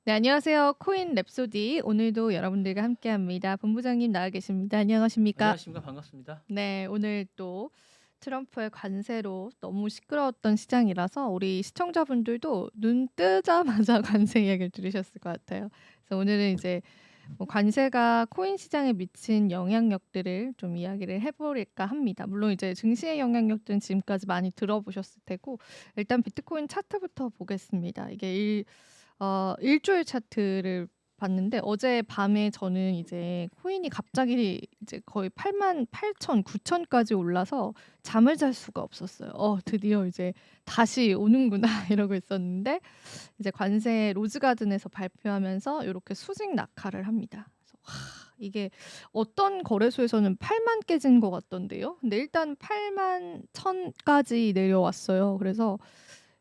네, 안녕하세요. 코인 랩소디 오늘도 여러분들과 함께합니다. 본부장님 나와 계십니다. 안녕하십니까? 안녕하십니까. 반갑습니다. 네, 오늘 또 트럼프의 관세로 너무 시끄러웠던 시장이라서 우리 시청자분들도 눈 뜨자마자 관세 이야기를 들으셨을 것 같아요. 그래서 오늘은 이제 뭐 관세가 코인 시장에 미친 영향력들을 좀 이야기를 해볼까 합니다. 물론 이제 증시의 영향력들은 지금까지 많이 들어보셨을 테고 일단 비트코인 차트부터 보겠습니다. 이게 일주일 차트를 봤는데 어젯밤에 저는 이제 코인이 갑자기 이제 거의 8만8천 9천 까지 올라서 잠을 잘 수가 없었어요. 드디어 이제 '다시 오는구나.' 이러고 있었는데 이제 관세 로즈가든에서 발표하면서 요렇게 수직 낙하를 합니다. 그래서 이게 어떤 거래소에서는 8만 깨진 것 같던데요. 근데 일단 8만 1천 까지 내려왔어요. 그래서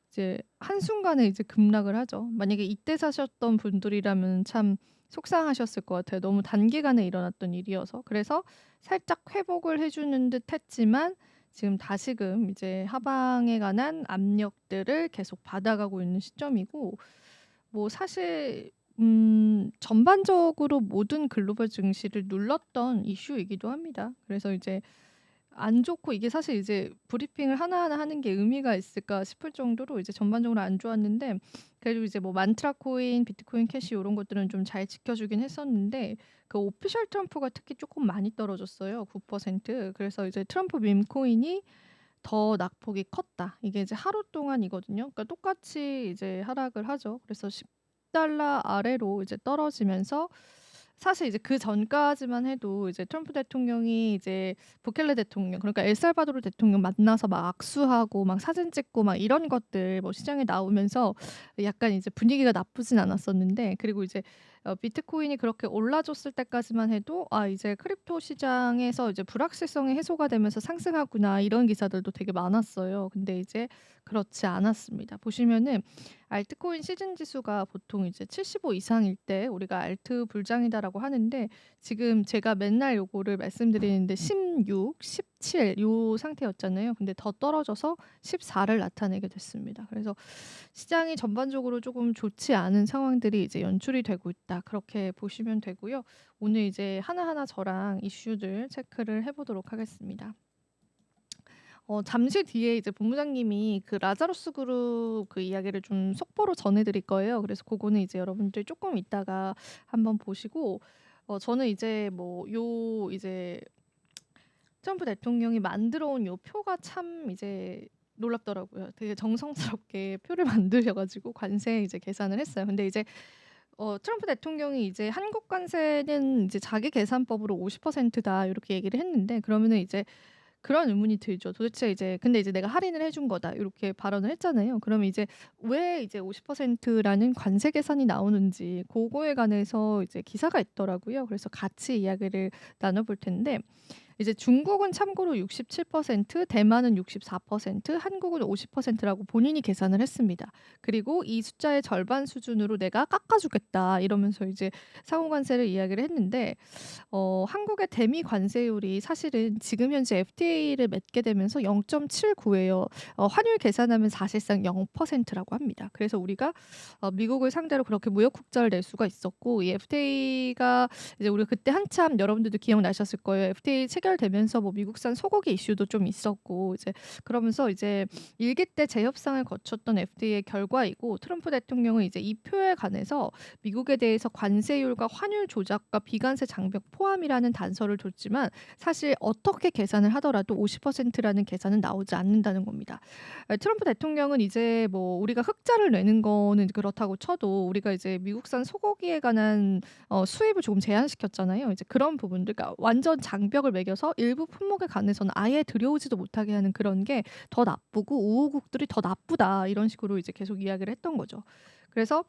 이제 한순간에 이제 급락을 하죠. 만약에 이때 사셨던 분들이라면 참 속상하셨을 것 같아요. 너무 단기간에 일어났던 일이어서. 그래서 살짝 회복을 해 주는 듯 했지만 지금 다시금 이제 하방에 관한 압력들을 계속 받아가고 있는 시점이고 뭐 사실 전반적으로 모든 글로벌 증시를 눌렀던 이슈이기도 합니다. 그래서 이제 안 좋고 이게 사실 이제 브리핑을 하나하나 하는 게 의미가 있을까 싶을 정도로 이제 전반적으로 안 좋았는데 그래도 이제 뭐 만트라 코인, 비트코인 캐시 요런 것들은 좀 잘 지켜주긴 했었는데 그 오피셜 트럼프가 특히 조금 많이 떨어졌어요. 9%. 그래서 이제 트럼프 밈 코인이 더 낙폭이 컸다. 이게 이제 하루 동안이거든요. 그러니까 똑같이 이제 하락을 하죠. 그래서 $10 아래로 이제 떨어지면서 사실 이제 그전까지만 해도 이제 트럼프 대통령이 이제 부켈레 대통령 그러니까 엘살바도르 대통령 만나서 막 악수하고 막 사진 찍고 막 이런 것들 뭐 시장에 나오면서 약간 이제 분위기가 나쁘진 않았었는데 그리고 이제 비트코인이 그렇게 올라줬을 때까지만 해도 '아 이제 크립토 시장에서 이제 불확실성이 해소가 되면서 상승하구나.' 이런 기사들도 되게 많았어요. 근데 이제 그렇지 않았습니다. 보시면은 알트코인 시즌 지수가 보통 이제 75 이상일 때 우리가 알트 불장이다라고 하는데 지금 제가 맨날 요거를 말씀드리는데 16, 17 요 상태였잖아요. 근데 더 떨어져서 14를 나타내게 됐습니다. 그래서 시장이 전반적으로 조금 좋지 않은 상황들이 이제 연출이 되고 있다. 그렇게 보시면 되고요. 오늘 이제 하나하나 저랑 이슈들 체크를 해 보도록 하겠습니다. 잠시 뒤에 이제 본부장님이 그 라자로스 그룹 그 이야기를 좀 속보로 전해 드릴 거예요. 그래서 그거는 이제 여러분들 조금 있다가 한번 보시고 저는 이제 뭐 요 이제 트럼프 대통령이 만들어 온 요 표가 참 이제 놀랍더라고요. 되게 정성스럽게 표를 만드셔 가지고 관세 이제 계산을 했어요. 근데 이제 트럼프 대통령이 이제 "한국 관세는 이제 자기 계산법으로 50%다." 요렇게 얘기를 했는데 그러면은 이제 그런 의문이 들죠. 도대체 이제 근데 이제 "내가 할인을 해준 거다." 이렇게 발언을 했잖아요. 그러면 이제 왜 이제 50%라는 관세 계산이 나오는지 고거에 관해서 이제 기사가 있더라고요. 그래서 같이 이야기를 나눠 볼 텐데 이제 중국은 참고로 67%, 대만은 64%, 한국은 50%라고 본인이 계산을 했습니다. 그리고 "이 숫자의 절반 수준으로 내가 깎아 주겠다." 이러면서 이제 상호 관세를 이야기를 했는데 한국의 대미 관세율이 사실은 지금 현재 FTA를 맺게 되면서 0.79 예요. 환율 계산하면 사실상 0%라고 합니다. 그래서 우리가 미국을 상대로 그렇게 무역 국자를 낼 수가 있었고 이 FTA가 이제 우리가 그때 한참 여러분들도 기억나셨을 거예요. FTA 체결되면서 뭐 미국산 소고기 이슈도 좀 있었고 이제 그러면서 이제 일기 때 재협상을 거쳤던 FTA의 결과이고 트럼프 대통령은 이제 이 표에 관해서 미국에 대해서 관세율과 환율 조작과 비관세 장벽 포함이라는 단서를 줬지만 사실 어떻게 계산을 하더라도 50%라는 계산은 나오지 않는다는 겁니다. 트럼프 대통령은 이제 뭐 우리가 흑자를 내는 거는 그렇다고 쳐도 우리가 이제 미국산 소고기에 관한 수입을 조금 제한시켰잖아요. 이제 그런 부분들 그러니까 완전 장벽을 매겨서 일부 품목에 관해서는 아예 들여오지도 못하게 하는 그런 게 더 나쁘고 "우호국들이 더 나쁘다." 이런 식으로 이제 계속 이야기를 했던 거죠. 그래서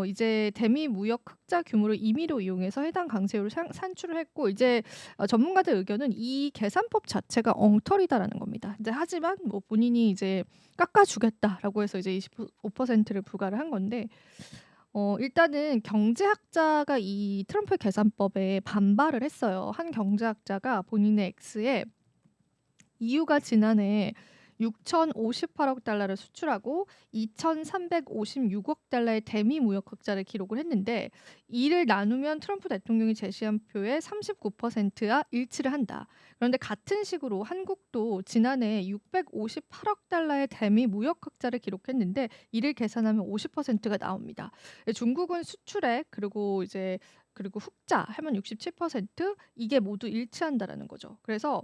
이제 대미 무역 흑자 규모를 임의로 이용해서 해당 강세율을 산출을 했고 이제 전문가들 의견은 "이 계산법 자체가 엉터리다."라는 겁니다. 이제 하지만 뭐 본인이 이제 "깎아 주겠다."라고 해서 이제 25%를 부과를 한 건데 일단은 경제학자가 이 트럼프 계산법에 반발을 했어요. 한 경제학자가 본인의 X에 "이유가 지난해 6,058억 달러를 수출하고 2,356억 달러의 대미 무역 흑자를 기록을 했는데 이를 나누면 트럼프 대통령이 제시한 표의 39%와 일치를 한다. 그런데 같은 식으로 한국도 지난해 658억 달러의 대미 무역 흑자를 기록했는데 이를 계산하면 50%가 나옵니다. 중국은 수출액 그리고 흑자 하면 67% 이게 모두 일치한다라는 거죠. 그래서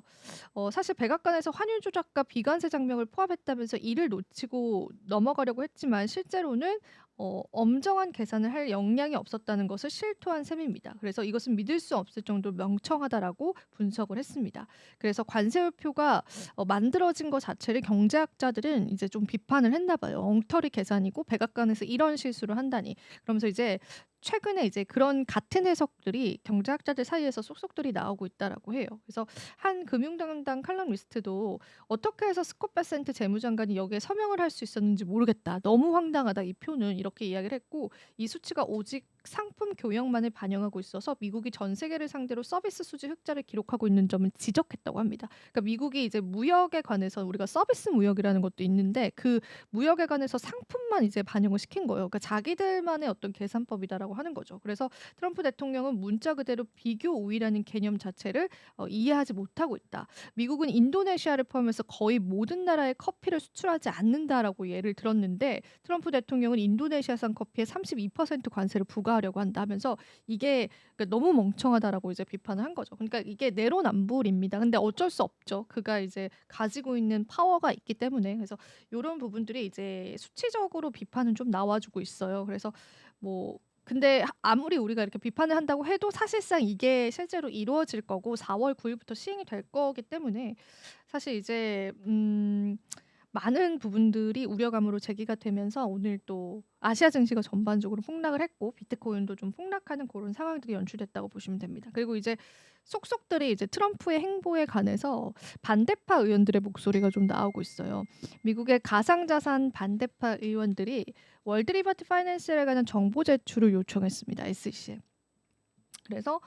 사실 백악관에서 환율 조작과 비관세 장벽을 포함했다면서 이를 놓치고 넘어가려고 했지만 실제로는 엄정한 계산을 할 역량이 없었다는 것을 실토한 셈입니다. 그래서 이것은 믿을 수 없을 정도로 명청하다라고 분석을 했습니다. 그래서 관세율표가 만들어진 것 자체를 경제학자들은 이제 좀 비판을 했나 봐요. 엉터리 계산이고 백악관에서 이런 실수를 한다니. 그러면서 이제 최근에 이제 그런 같은 해석들이 경제학자들 사이에서 속속들이 나오고 있다라고 해요. 그래서 한 금융당당 칼럼니스트도 "어떻게 해서 스콧 베센트 재무장관이 여기에 서명을 할 수 있었는지 모르겠다. 너무 황당하다 이 표는." 이렇게 이야기를 했고 이 수치가 오직 상품 교역만을 반영하고 있어서 미국이 전 세계를 상대로 서비스 수지 흑자를 기록하고 있는 점을 지적했다고 합니다. 그러니까 미국이 이제 무역에 관해서 우리가 서비스 무역이라는 것도 있는데 그 무역에 관해서 상품만 이제 반영을 시킨 거예요. 그러니까 자기들만의 어떤 계산법이다라고 하는 거죠. 그래서 트럼프 대통령은 문자 그대로 비교 우위라는 개념 자체를 이해하지 못하고 있다. 미국은 인도네시아를 포함해서 거의 모든 나라에 커피를 수출하지 않는다라고 예를 들었는데 트럼프 대통령은 인도네시아산 커피에 32% 관세를 부과하려고 한다 하면서 이게 그러니까 너무 멍청하다라고 이제 비판을 한 거죠. 그러니까 이게 내로남불입니다. 근데 어쩔 수 없죠. 그가 이제 가지고 있는 파워가 있기 때문에. 그래서 요런 부분들이 이제 수치적으로 비판은 좀 나와주고 있어요. 그래서 뭐 근데 아무리 우리가 이렇게 비판을 한다고 해도 사실상 이게 실제로 이루어질 거고 4월 9일부터 시행이 될 거기 때문에 사실 이제 많은 부분들이 우려감으로 제기가 되면서 오늘 또 아시아 증시가 전반적으로 폭락을 했고 비트코인도 좀 폭락하는 그런 상황들이 연출됐다고 보시면 됩니다. 그리고 이제 속속들이 이제 트럼프의 행보에 관해서 반대파 의원들의 목소리가 좀 나오고 있어요. 미국의 가상자산 반대파 의원들이 월드 리버티 파이낸스에 관한 정보 제출을 요청했습니다. SEC에. 그래서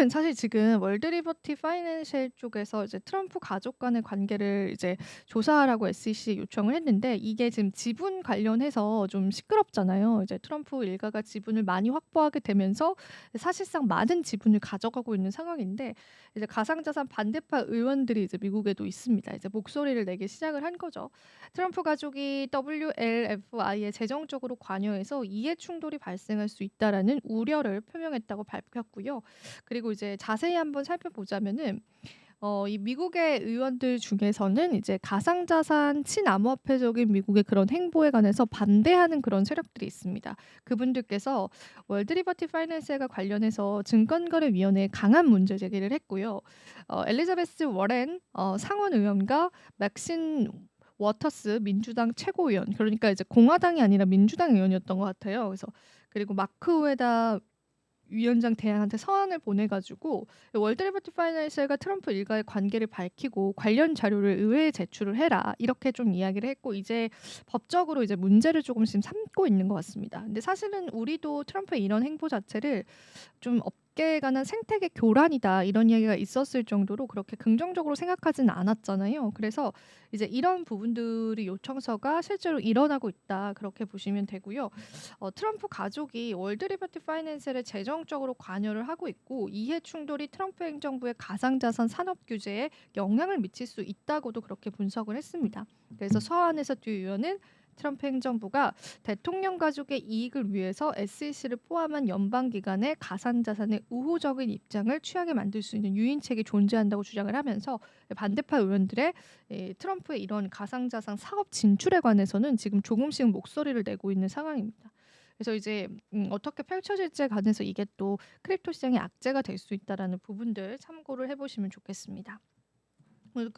사실 지금 월드 리버티 파이낸셜 쪽에서 이제 트럼프 가족 간의 관계를 이제 조사하라고 SEC에 요청을 했는데 이게 지금 지분 관련해서 좀 시끄럽잖아요. 이제 트럼프 일가가 지분을 많이 확보하게 되면서 사실상 많은 지분을 가져가고 있는 상황인데 이제 가상자산 반대파 의원들이 이제 미국에도 있습니다. 이제 목소리를 내기 시작을 한 거죠. 트럼프 가족이 WLFI에 재정적으로 관여해서 이해 충돌이 발생할 수 있다라는 우려를 표명했다고 밝혔고요. 그리고 이제 자세히 한번 살펴보자면은 이 미국의 의원들 중에서는 이제 가상자산 친암호화폐적인 미국의 그런 행보에 관해서 반대하는 그런 세력들이 있습니다. 그분들께서 월드 리버티 파이낸스와 관련해서 증권거래위원회에 강한 문제 제기를 했고요. 엘리자베스 워렌 상원 의원과 맥신 워터스 민주당 최고위원 그러니까 이제 공화당이 아니라 민주당 의원이었던 것 같아요. 그래서 그리고 마크 우에다 위원장 대행한테 서한을 보내 가지고 월드 리버티 파이낸셜과 트럼프 일가의 관계를 밝히고 관련 자료를 의회에 제출을 해라. 이렇게 좀 이야기를 했고 이제 법적으로 이제 문제를 조금씩 삼고 있는 것 같습니다. 근데 사실은 우리도 트럼프의 이런 행보 자체를 좀 업계에 관한 생태계 교란이다 이런 이야기가 있었을 정도로 그렇게 긍정적으로 생각하지는 않았잖아요. 그래서 이제 이런 부분들이 요청서가 실제로 일어나고 있다 그렇게 보시면 되고요. 트럼프 가족이 월드 리버티 파이낸셜에 재정적으로 관여를 하고 있고 이해 충돌이 트럼프 행정부의 가상자산 산업 규제에 영향을 미칠 수 있다고도 그렇게 분석을 했습니다. 그래서 서한에서 듀 의원은 트럼프 행정부가 대통령 가족의 이익을 위해서 SEC를 포함한 연방기관의 가상자산의 우호적인 입장을 취하게 만들 수 있는 유인책이 존재한다고 주장을 하면서 반대파 의원들의 트럼프의 이런 가상자산 사업 진출에 관해서는 지금 조금씩 목소리를 내고 있는 상황입니다. 그래서 이제 어떻게 펼쳐질지에 관해서 이게 또 크립토 시장의 악재가 될 수 있다라는 부분들 참고를 해보시면 좋겠습니다.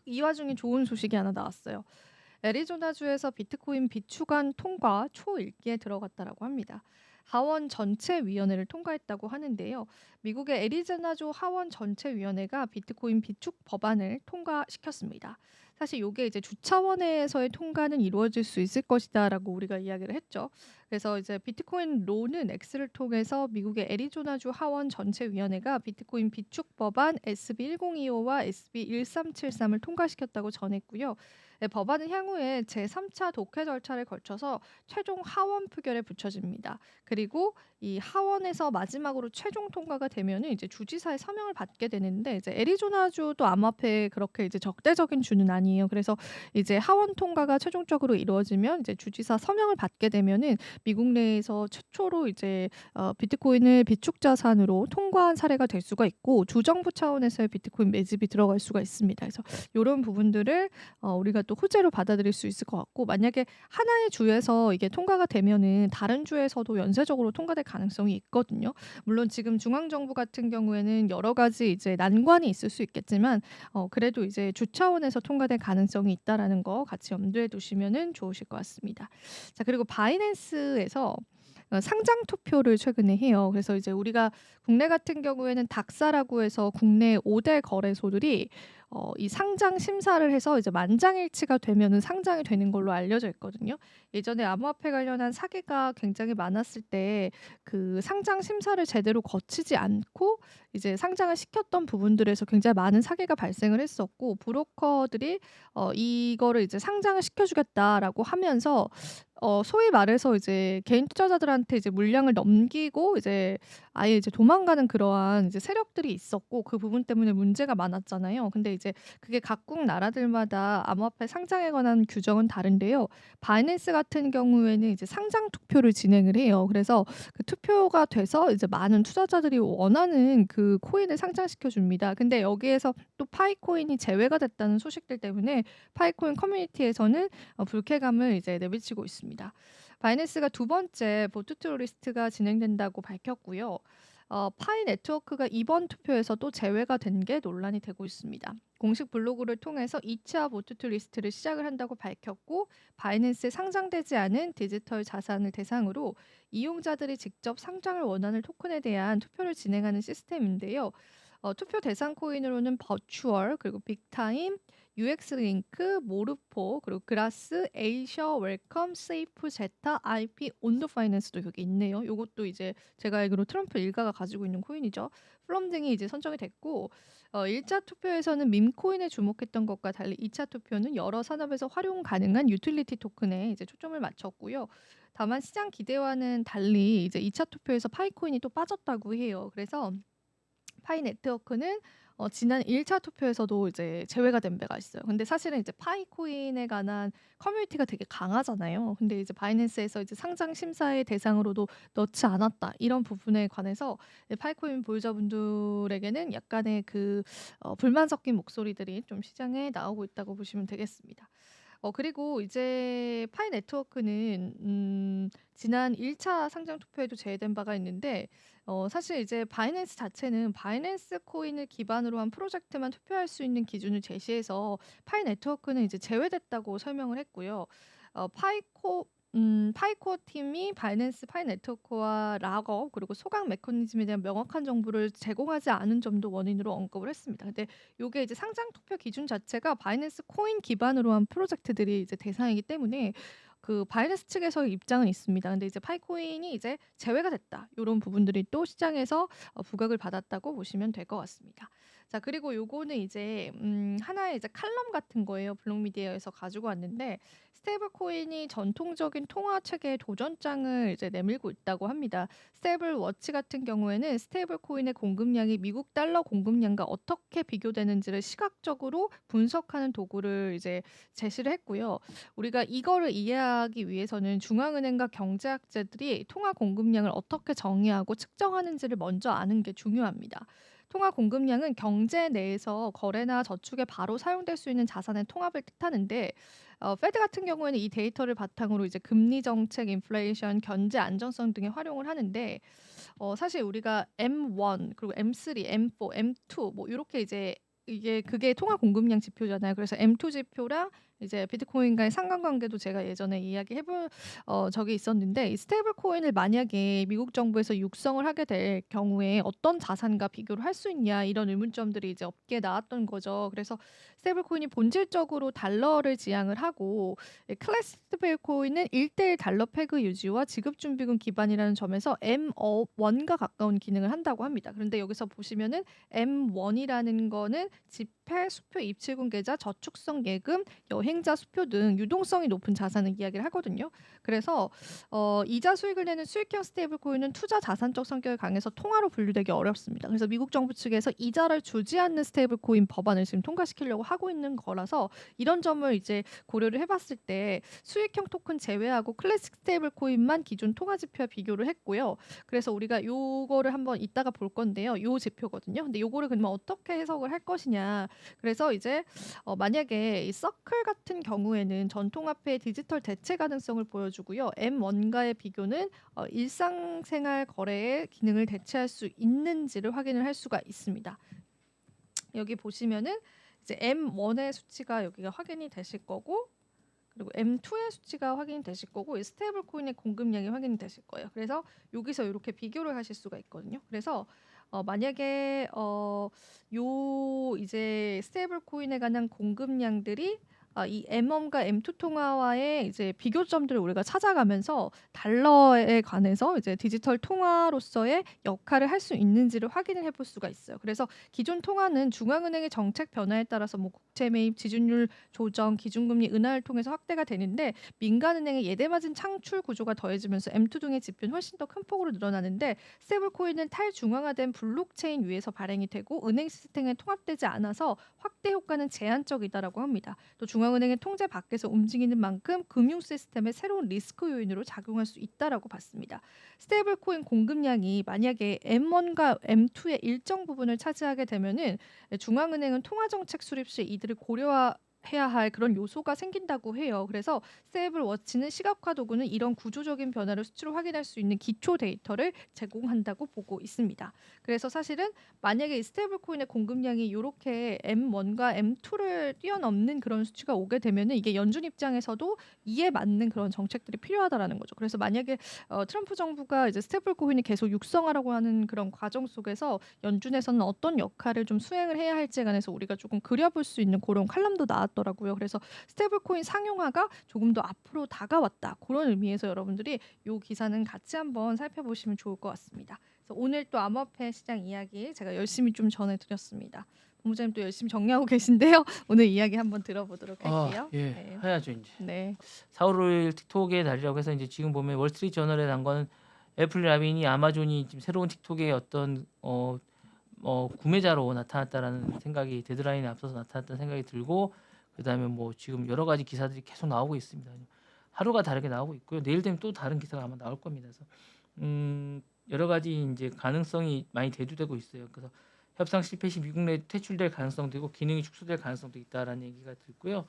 이 와중에 좋은 소식이 하나 나왔어요. 애리조나주에서 비트코인 비추간 통과 초읽기에 들어갔다라고 합니다. 하원 전체위원회를 통과했다고 하는데요. 미국의 애리조나주 하원 전체위원회가 비트코인 비축 법안을 통과시켰습니다. 사실 요게 이제 주차원에서의 통과는 이루어질 수 있을 것이다라고 우리가 이야기를 했죠. 그래서 이제 비트코인 로는 X를 통해서 미국의 애리조나주 하원 전체위원회가 비트코인 비축 법안 SB1025와 SB1373을 통과시켰다고 전했고요. 네, 법안은 향후에 제3차 독회 절차를 거쳐서 최종 하원 표결에 붙여집니다. 그리고 이 하원에서 마지막으로 최종 통과가 되면은 이제 주지사의 서명을 받게 되는데, 이제 애리조나주도 암호화폐에 그렇게 이제 적대적인 주는 아니에요. 그래서 이제 하원 통과가 최종적으로 이루어지면 이제 주지사 서명을 받게 되면은 미국 내에서 최초로 이제 비트코인을 비축 자산으로 통과한 사례가 될 수가 있고, 주정부 차원에서의 비트코인 매집이 들어갈 수가 있습니다. 그래서 요런 부분들을 우리가 또 호재로 받아들일 수 있을 것 같고, 만약에 하나의 주에서 이게 통과가 되면은 다른 주에서도 연쇄적으로 통과될 가능성이 있거든요. 물론 지금 중앙 정부 같은 경우에는 여러 가지 이제 난관이 있을 수 있겠지만, 그래도 이제 주 차원에서 통과될 가능성이 있다라는 거 같이 염두에 두시면은 좋으실 것 같습니다. 자, 그리고 바이낸스에서 상장 투표를 최근에 해요. 그래서 이제 우리가 국내 같은 경우에는 닥사라고 해서 국내 5대 거래소들이 이 상장 심사를 해서 이제 만장일치가 되면은 상장이 되는 걸로 알려져 있거든요. 예전에 암호화폐 관련한 사기가 굉장히 많았을 때 그 상장 심사를 제대로 거치지 않고 이제 상장을 시켰던 부분들에서 굉장히 많은 사기가 발생을 했었고, 브로커들이 이거를 이제 상장을 시켜주겠다라고 하면서 소위 말해서 이제 개인 투자자들한테 이제 물량을 넘기고 이제 아예 이제 도망가는 그러한 이제 세력들이 있었고, 그 부분 때문에 문제가 많았잖아요. 근데 이제 그게 각국 나라들마다 암호화폐 상장에 관한 규정은 다른데요. 바이낸스 같은 경우에는 이제 상장 투표를 진행을 해요. 그래서 그 투표가 돼서 이제 많은 투자자들이 원하는 그 코인을 상장시켜 줍니다. 근데 여기에서 또 파이코인이 제외가 됐다는 소식들 때문에 파이코인 커뮤니티에서는 불쾌감을 이제 내비치고 있습니다. 바이낸스가 두 번째 보트트로 리스트가 진행된다고 밝혔고요. 파이 네트워크가 이번 투표에서 또 제외가 된 게 논란이 되고 있습니다. 공식 블로그를 통해서 2차 보트투 리스트를 시작을 한다고 밝혔고, 바이낸스에 상장되지 않은 디지털 자산을 대상으로 이용자들이 직접 상장을 원하는 토큰에 대한 투표를 진행하는 시스템인데요. 투표 대상 코인으로는 버추얼, 그리고 빅타임, UX 링크, 모르포, 그리고 그라스, 에이셔, 웰컴, 세이프, 제타, IP, 온도 파이낸스도 여기 있네요. 요것도 이제 제가 알기로 트럼프 일가가 가지고 있는 코인이죠. 플럼 등이 이제 선정이 됐고, 1차 투표에서는 밈코인에 주목했던 것과 달리 2차 투표는 여러 산업에서 활용 가능한 유틸리티 토큰에 이제 초점을 맞췄고요. 다만 시장 기대와는 달리 이제 2차 투표에서 파이코인이 또 빠졌다고 해요. 그래서 파이 네트워크는 지난 1차 투표에서도 이제 제외가 된 바가 있어요. 근데 사실은 이제 파이 코인에 관한 커뮤니티가 되게 강하잖아요. 근데 이제 바이낸스에서 이제 상장 심사의 대상으로도 넣지 않았다, 이런 부분에 관해서 파이 코인 보유자분들에게는 약간의 그 불만 섞인 목소리들이 좀 시장에 나오고 있다고 보시면 되겠습니다. 그리고 이제 파이 네트워크는 지난 1차 상장 투표에도 제외된 바가 있는데, 사실 이제 바이낸스 자체는 바이낸스 코인을 기반으로 한 프로젝트만 투표할 수 있는 기준을 제시해서 파이 네트워크는 이제 제외됐다고 설명을 했고요. 파이코 팀이 바이낸스 파이 네트워크와 락업, 그리고 소각 메커니즘에 대한 명확한 정보를 제공하지 않은 점도 원인으로 언급을 했습니다. 근데 요게 이제 상장 투표 기준 자체가 바이낸스 코인 기반으로 한 프로젝트들이 이제 대상이기 때문에 그 바이낸스 측에서의 입장은 있습니다. 근데 이제 파이코인이 이제 제외가 됐다, 요런 부분들이 또 시장에서 부각을 받았다고 보시면 될 것 같습니다. 자, 그리고 요거는 이제 하나의 이제 칼럼 같은 거예요. 블록미디어에서 가지고 왔는데, 스테이블 코인이 전통적인 통화 체계의 도전장을 이제 내밀고 있다고 합니다. 스테이블 워치 같은 경우에는 스테이블 코인의 공급량이 미국 달러 공급량과 어떻게 비교되는지를 시각적으로 분석하는 도구를 이제 제시를 했고요. 우리가 이거를 이해하기 위해서는 중앙은행과 경제학자들이 통화 공급량을 어떻게 정의하고 측정하는지를 먼저 아는 게 중요합니다. 통화 공급량은 경제 내에서 거래나 저축에 바로 사용될 수 있는 자산의 통합을 뜻하는데, 페드 같은 경우에는 이 데이터를 바탕으로 이제 금리 정책, 인플레이션, 경제 안정성 등에 활용을 하는데, 사실 우리가 M1 그리고 M3, M4, M2 뭐 요렇게 이제 이게 그게 통화 공급량 지표잖아요. 그래서 M2 지표랑 이제 비트코인과의 상관관계도 제가 예전에 이야기해 본 적이 있었는데 이 스테이블 코인을 만약에 미국 정부에서 육성을 하게 될 경우에 어떤 자산과 비교를 할 수 있냐 이런 의문점들이 이제 업계에 나왔던 거죠. 그래서 스테이블 코인이 본질적으로 달러를 지향을 하고 클래식 스테이블 코인은 1대1 달러 페그 유지와 지급 준비금 기반이라는 점에서 M1과 가까운 기능을 한다고 합니다. 그런데 여기서 보시면은 M1이라는 거는 지폐, 수표, 입출금 계좌, 저축성 예금, 여행자 수표 등 유동성이 높은 자산을 이야기를 하거든요. 그래서 이자 수익을 내는 수익형 스테이블 코인은 투자 자산적 성격이 강해서 통화로 분류되기 어렵습니다. 그래서 미국 정부 측에서 이자를 주지 않는 스테이블 코인 법안을 지금 통과시키려고 하고 있는 거라서 이런 점을 이제 고려를 해봤을 때 수익형 토큰 제외하고 클래식 스테이블 코인만 기존 통화 지표와 비교를 했고요. 그래서 우리가 요거를 한번 이따가 볼 건데요. 요 지표거든요. 근데 요거를 그러면 어떻게 해석을 할 것이냐. 그래서 이제 만약에 이 서클 같은 경우에는 전통화폐의 디지털 대체 가능성을 보여주고요. M1과의 비교는 일상생활 거래의 기능을 대체할 수 있는지를 확인을 할 수가 있습니다. 여기 보시면은 이제 M1의 수치가 여기가 확인이 되실 거고 그리고 M2의 수치가 확인이 되실 거고 이 스테이블 코인의 공급량이 확인이 되실 거예요. 그래서 여기서 이렇게 비교를 하실 수가 있거든요. 그래서 만약에 요 이제 스테이블 코인에 관한 공급량들이 이 M1과 M2 통화와의 이제 비교점들을 우리가 찾아가면서 달러에 관해서 이제 디지털 통화로서의 역할을 할 수 있는지를 확인을 해볼 수가 있어요. 그래서 기존 통화는 중앙은행의 정책 변화에 따라서 뭐 국채 매입, 지준율 조정, 기준금리 인하를 통해서 확대가 되는데 민간은행의 예대마진 창출 구조가 더해지면서 M2 등의 지표는 훨씬 더 큰 폭으로 늘어나는데 스테이블 코인은 탈중앙화된 블록체인 위에서 발행이 되고 은행 시스템에 통합되지 않아서 확대 효과는 제한적이다라고 합니다. 또 중앙은행의 통제 밖에서 움직이는 만큼 금융 시스템의 새로운 리스크 요인으로 작용할 수 있다라고 봤습니다. 스테이블 코인 공급량이 만약에 M1과 M2의 일정 부분을 차지하게 되면은 중앙은행은 통화정책 수립 시 이들을 고려해야 할 그런 요소가 생긴다고 해요. 그래서 스테이블 워치는 시각화 도구는 이런 구조적인 변화를 수치로 확인할 수 있는 기초 데이터를 제공한다고 보고 있습니다. 그래서 사실은 만약에 이 스테이블 코인의 공급량이 이렇게 M1과 M2를 뛰어넘는 그런 수치가 오게 되면은 이게 연준 입장에서도 이에 맞는 그런 정책들이 필요하다라는 거죠. 그래서 만약에 트럼프 정부가 이제 스테이블 코인이 계속 육성하라고 하는 그런 과정 속에서 연준에서는 어떤 역할을 좀 수행을 해야 할지에 관해서 우리가 조금 그려볼 수 있는 그런 칼럼도 나왔더라고요. 그래서 스테이블 코인 상용화가 조금 더 앞으로 다가왔다. 그런 의미에서 여러분들이 이 기사는 같이 한번 살펴보시면 좋을 것 같습니다. 그래서 오늘 또 암호화폐 시장 이야기 제가 열심히 좀 전해드렸습니다. 본부장님 또 열심히 정리하고 계신데요. 오늘 이야기 한번 들어보도록 할게요. 예, 네. 해야죠 이제. 네. 4월 5일 틱톡의 날이라고 해서 이제 지금 보면 월스트리트 저널에 난 거는 애플 라빈이 아마존이 지금 새로운 틱톡의 어떤 구매자로 나타났다라는 생각이 데드라인에 앞서서 나타났다는 생각이 들고 그다음에 뭐 지금 여러 가지 기사들이 계속 나오고 있습니다. 하루가 다르게 나오고 있고요. 내일 되면 또 다른 기사가 아마 나올 겁니다. 그래서 여러 가지 이제 가능성이 많이 대두되고 있어요. 그래서 협상 실패 시 미국 내 퇴출될 가능성도 있고 기능이 축소될 가능성도 있다라는 얘기가 들고요.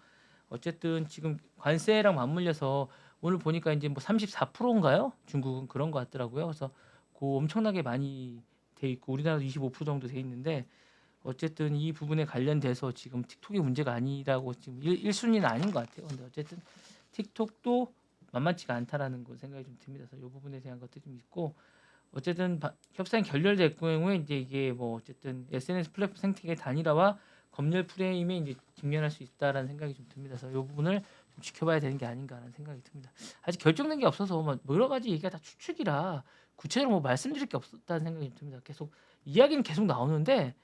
어쨌든 지금 관세랑 맞물려서 오늘 보니까 이제 뭐 34%인가요? 중국은 그런 것 같더라고요. 그래서 그 엄청나게 많이 돼 있고 우리나라도 25% 정도 돼 있는데 어쨌든 이 부분에 관련돼서 지금 틱톡이 문제가 아니라고 지금 1순위는 아닌 것 같아요. 근데 어쨌든 틱톡도 만만치가 않다라는 거 생각이 좀 듭니다. 그래서 이 부분에 대한 것도 좀 있고 어쨌든 협상이 결렬될 경우에 이제 이게 뭐 어쨌든 SNS 플랫폼 생태계 단일화와 검열 프레임에 이제 직면할 수 있다라는 생각이 좀 듭니다. 그래서 이 부분을 좀 지켜봐야 되는 게 아닌가라는 생각이 듭니다. 아직 결정된 게 없어서 뭐 여러 가지 얘기가 다 추측이라 구체적으로 뭐 말씀드릴 게 없다는 생각이 좀 듭니다. 계속 이야기는 계속 나오는데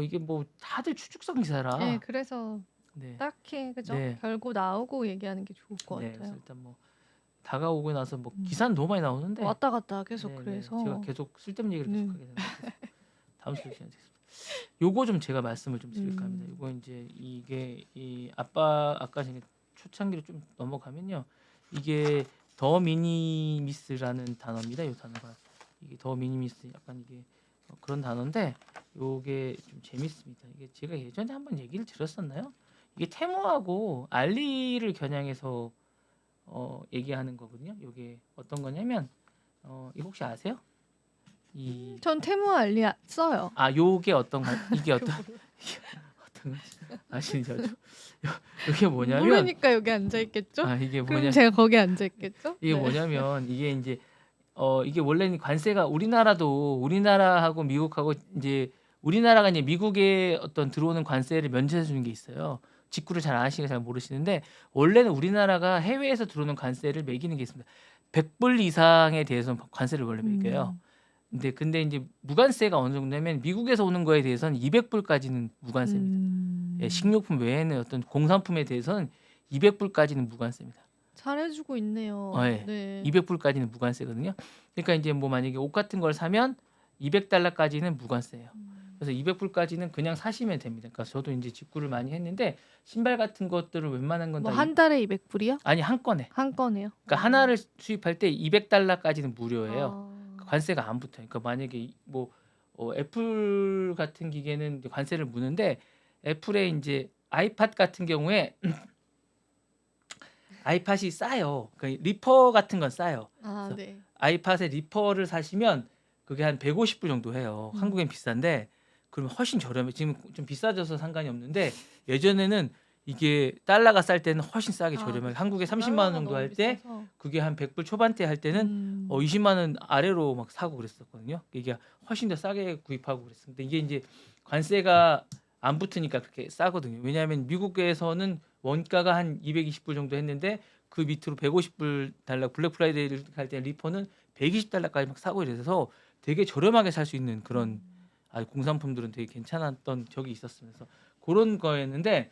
이게 뭐 다들 추측성 네, 기사라 그래서 네, 딱히 그죠? 네, 결고 나오고 얘기하는 게 좋을 것 네. 그래서 같아요. 일단 뭐 다가오고 나서 뭐 음. 기사는 너무 많이 나오는데 왔다 갔다 계속 네, 네. 제가 그래서 계속 쓸데없는 얘기를 계속 네. 하게 되는 것 같아서 다음 소식이 되겠습니다. 요거 좀 제가 말씀을 좀 드릴까 합니다. 음. 요거 이제 이게 이 아까 전에 초창기로 좀 넘어가면요. 이게 더 미니미스라는 단어입니다. 요 단어가 이게 더 미니미스 약간 이게 그런 단어인데 요게 좀 재밌습니다. 이게 제가 예전에 한번 얘기를 드렸었나요? 이게 테무하고 알리를 겨냥해서 얘기하는 거거든요. 요게 어떤 거냐면 이거 혹시 아세요? 이 전 테무 알리 써요. 요게 어떤 이게 어떤 몰라. 아시죠? 이게 뭐냐면 모르니까 여기 앉아 있겠죠? 이게 그럼 뭐냐 제가 거기 앉아 있겠죠? 이게 네. 뭐냐면 이게 이제 이게 원래는 관세가 우리나라하고 미국하고 이제 우리나라가 이제 미국에 어떤 들어오는 관세를 면제해 주는 게 있어요. 직구를 잘 안 하시니까 잘 모르시는데 원래는 우리나라가 해외에서 들어오는 관세를 매기는 게 있습니다. 100불 이상에 대해서는 관세를 원래 매겨요. 근데 이제 무관세가 어느 정도냐면 미국에서 오는 거에 대해서는 200불까지는 무관세입니다. 예, 식료품 외에는 어떤 공산품에 대해서는 200불까지는 무관세입니다. 잘해주고 있네요. 예. 네. 200불까지는 무관세거든요. 그러니까 이제 뭐 만약에 옷 같은 걸 사면 200달러까지는 무관세예요. 그래서 200불까지는 그냥 사시면 됩니다. 그러니까 저도 이제 직구를 많이 했는데 신발 같은 것들을 웬만한 건 뭐 다 한 달에 200불이요? 아니 한 건에. 한 건에요? 그러니까 하나를 수입할 때 200달러까지는 무료예요. 아. 관세가 안 붙어요. 그러니까 만약에 뭐 애플 같은 기계는 이제 관세를 무는데 애플의 이제 아이팟 같은 경우에 아이팟이 싸요. 그러니까 리퍼 같은 건 싸요. 아, 그래서 네. 아이팟의 리퍼를 사시면 그게 한 150불 정도 해요. 한국엔 비싼데 그러면 훨씬 저렴해. 지금 좀 비싸져서 상관이 없는데 예전에는 이게 달러가 쌀 때는 훨씬 싸게 저렴하게 한국에 30만 원 정도 할 때 그게 한 100불 초반대 할 때는 20만 원 아래로 막 사고 그랬었거든요. 이게 훨씬 더 싸게 구입하고 그랬습니다. 이게 이제 관세가 안 붙으니까 그렇게 싸거든요. 왜냐하면 미국에서는 원가가 한 220불 정도 했는데 그 밑으로 150불 달러 블랙 프라이데이를 할 때 리퍼는 120달러까지 막 사고 이래서 되게 저렴하게 살 수 있는 그런 공산품들은 되게 괜찮았던 적이 있었으면서 그런 거였는데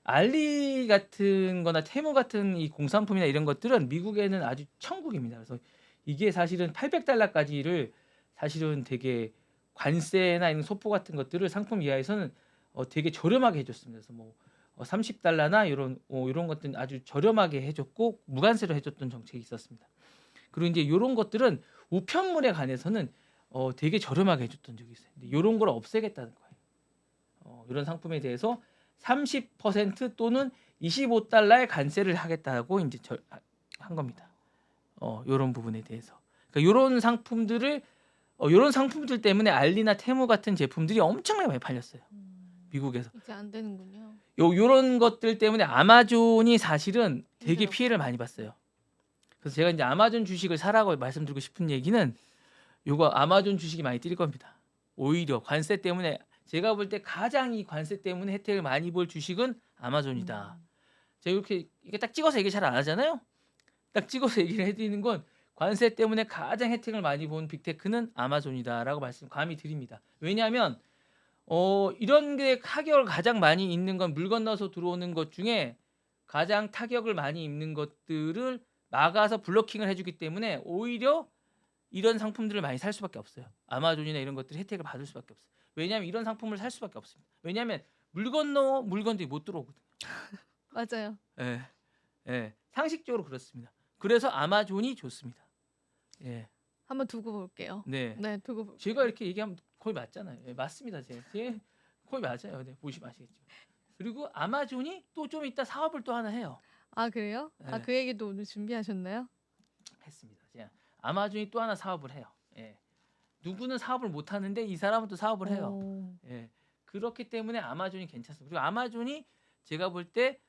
알리 같은 거나 테무 같은 이 공산품이나 이런 것들은 미국에는 아주 천국입니다. 그래서 이게 사실은 800달러까지를 사실은 되게 관세나 이런 소포 같은 것들을 상품 이하에서는 되게 저렴하게 해줬습니다. 그래서 뭐 30달러나 이런 것들은 아주 저렴하게 해줬고 무관세로 해줬던 정책이 있었습니다. 그리고 이제 이런 것들은 우편물에 관해서는 되게 저렴하게 해줬던 적이 있어요. 근데 이런 걸 없애겠다는 거예요. 이런 상품에 대해서 30% 또는 25달러의 관세를 하겠다고 이제 한 겁니다. 이런 부분에 대해서. 그러니까 이런 상품들 때문에 알리나 테무 같은 제품들이 엄청나게 많이 팔렸어요. 미국에서. 이제 안 되는군요. 요런 것들 때문에 아마존이 사실은 되게 힘들었죠. 피해를 많이 봤어요. 그래서 제가 이제 아마존 주식을 사라고 말씀드리고 싶은 얘기는 요거 아마존 주식이 많이 뛸 겁니다. 오히려 관세 때문에 제가 볼 때 가장 이 관세 때문에 혜택을 많이 볼 주식은 아마존이다. 제가 이렇게 딱 찍어서 얘기 잘 안 하잖아요. 딱 찍어서 얘기를 해드리는 건 관세 때문에 가장 혜택을 많이 본 빅테크는 아마존이다라고 말씀 감히 드립니다. 왜냐하면 이런 게 타격을 가장 많이 입는 건 물 건너서 들어오는 것 중에 가장 타격을 많이 입는 것들을 막아서 블로킹을 해주기 때문에 오히려 이런 상품들을 많이 살 수밖에 없어요. 아마존이나 이런 것들이 혜택을 받을 수밖에 없어요. 왜냐하면 이런 상품을 살 수밖에 없습니다. 왜냐하면 물 건너 물건들이 못 들어오거든요. 맞아요. 예, 예, 상식적으로 그렇습니다. 그래서 아마존이 좋습니다. 예, 한번 두고 볼게요. 네, 네, 두고 볼게요. 제가 이렇게 얘기하면 거의 맞잖아요. 예, 맞습니다. 제 거의 맞아요. 네, 보시면 아시겠죠. 그리고 아마존이 또 좀 이따 사업을 또 하나 해요. 아, 그래요? 네. 그 얘기도 오늘 준비하셨나요? 했습니다. 제가 아마존이 또 하나 사업을 해요. 예. 누구는 사업을 못 하는데 이 사람은 또 사업을 해요. 예. 그렇기 때문에 아마존이 괜찮습니다. 그리고 아마존이 제가 볼 때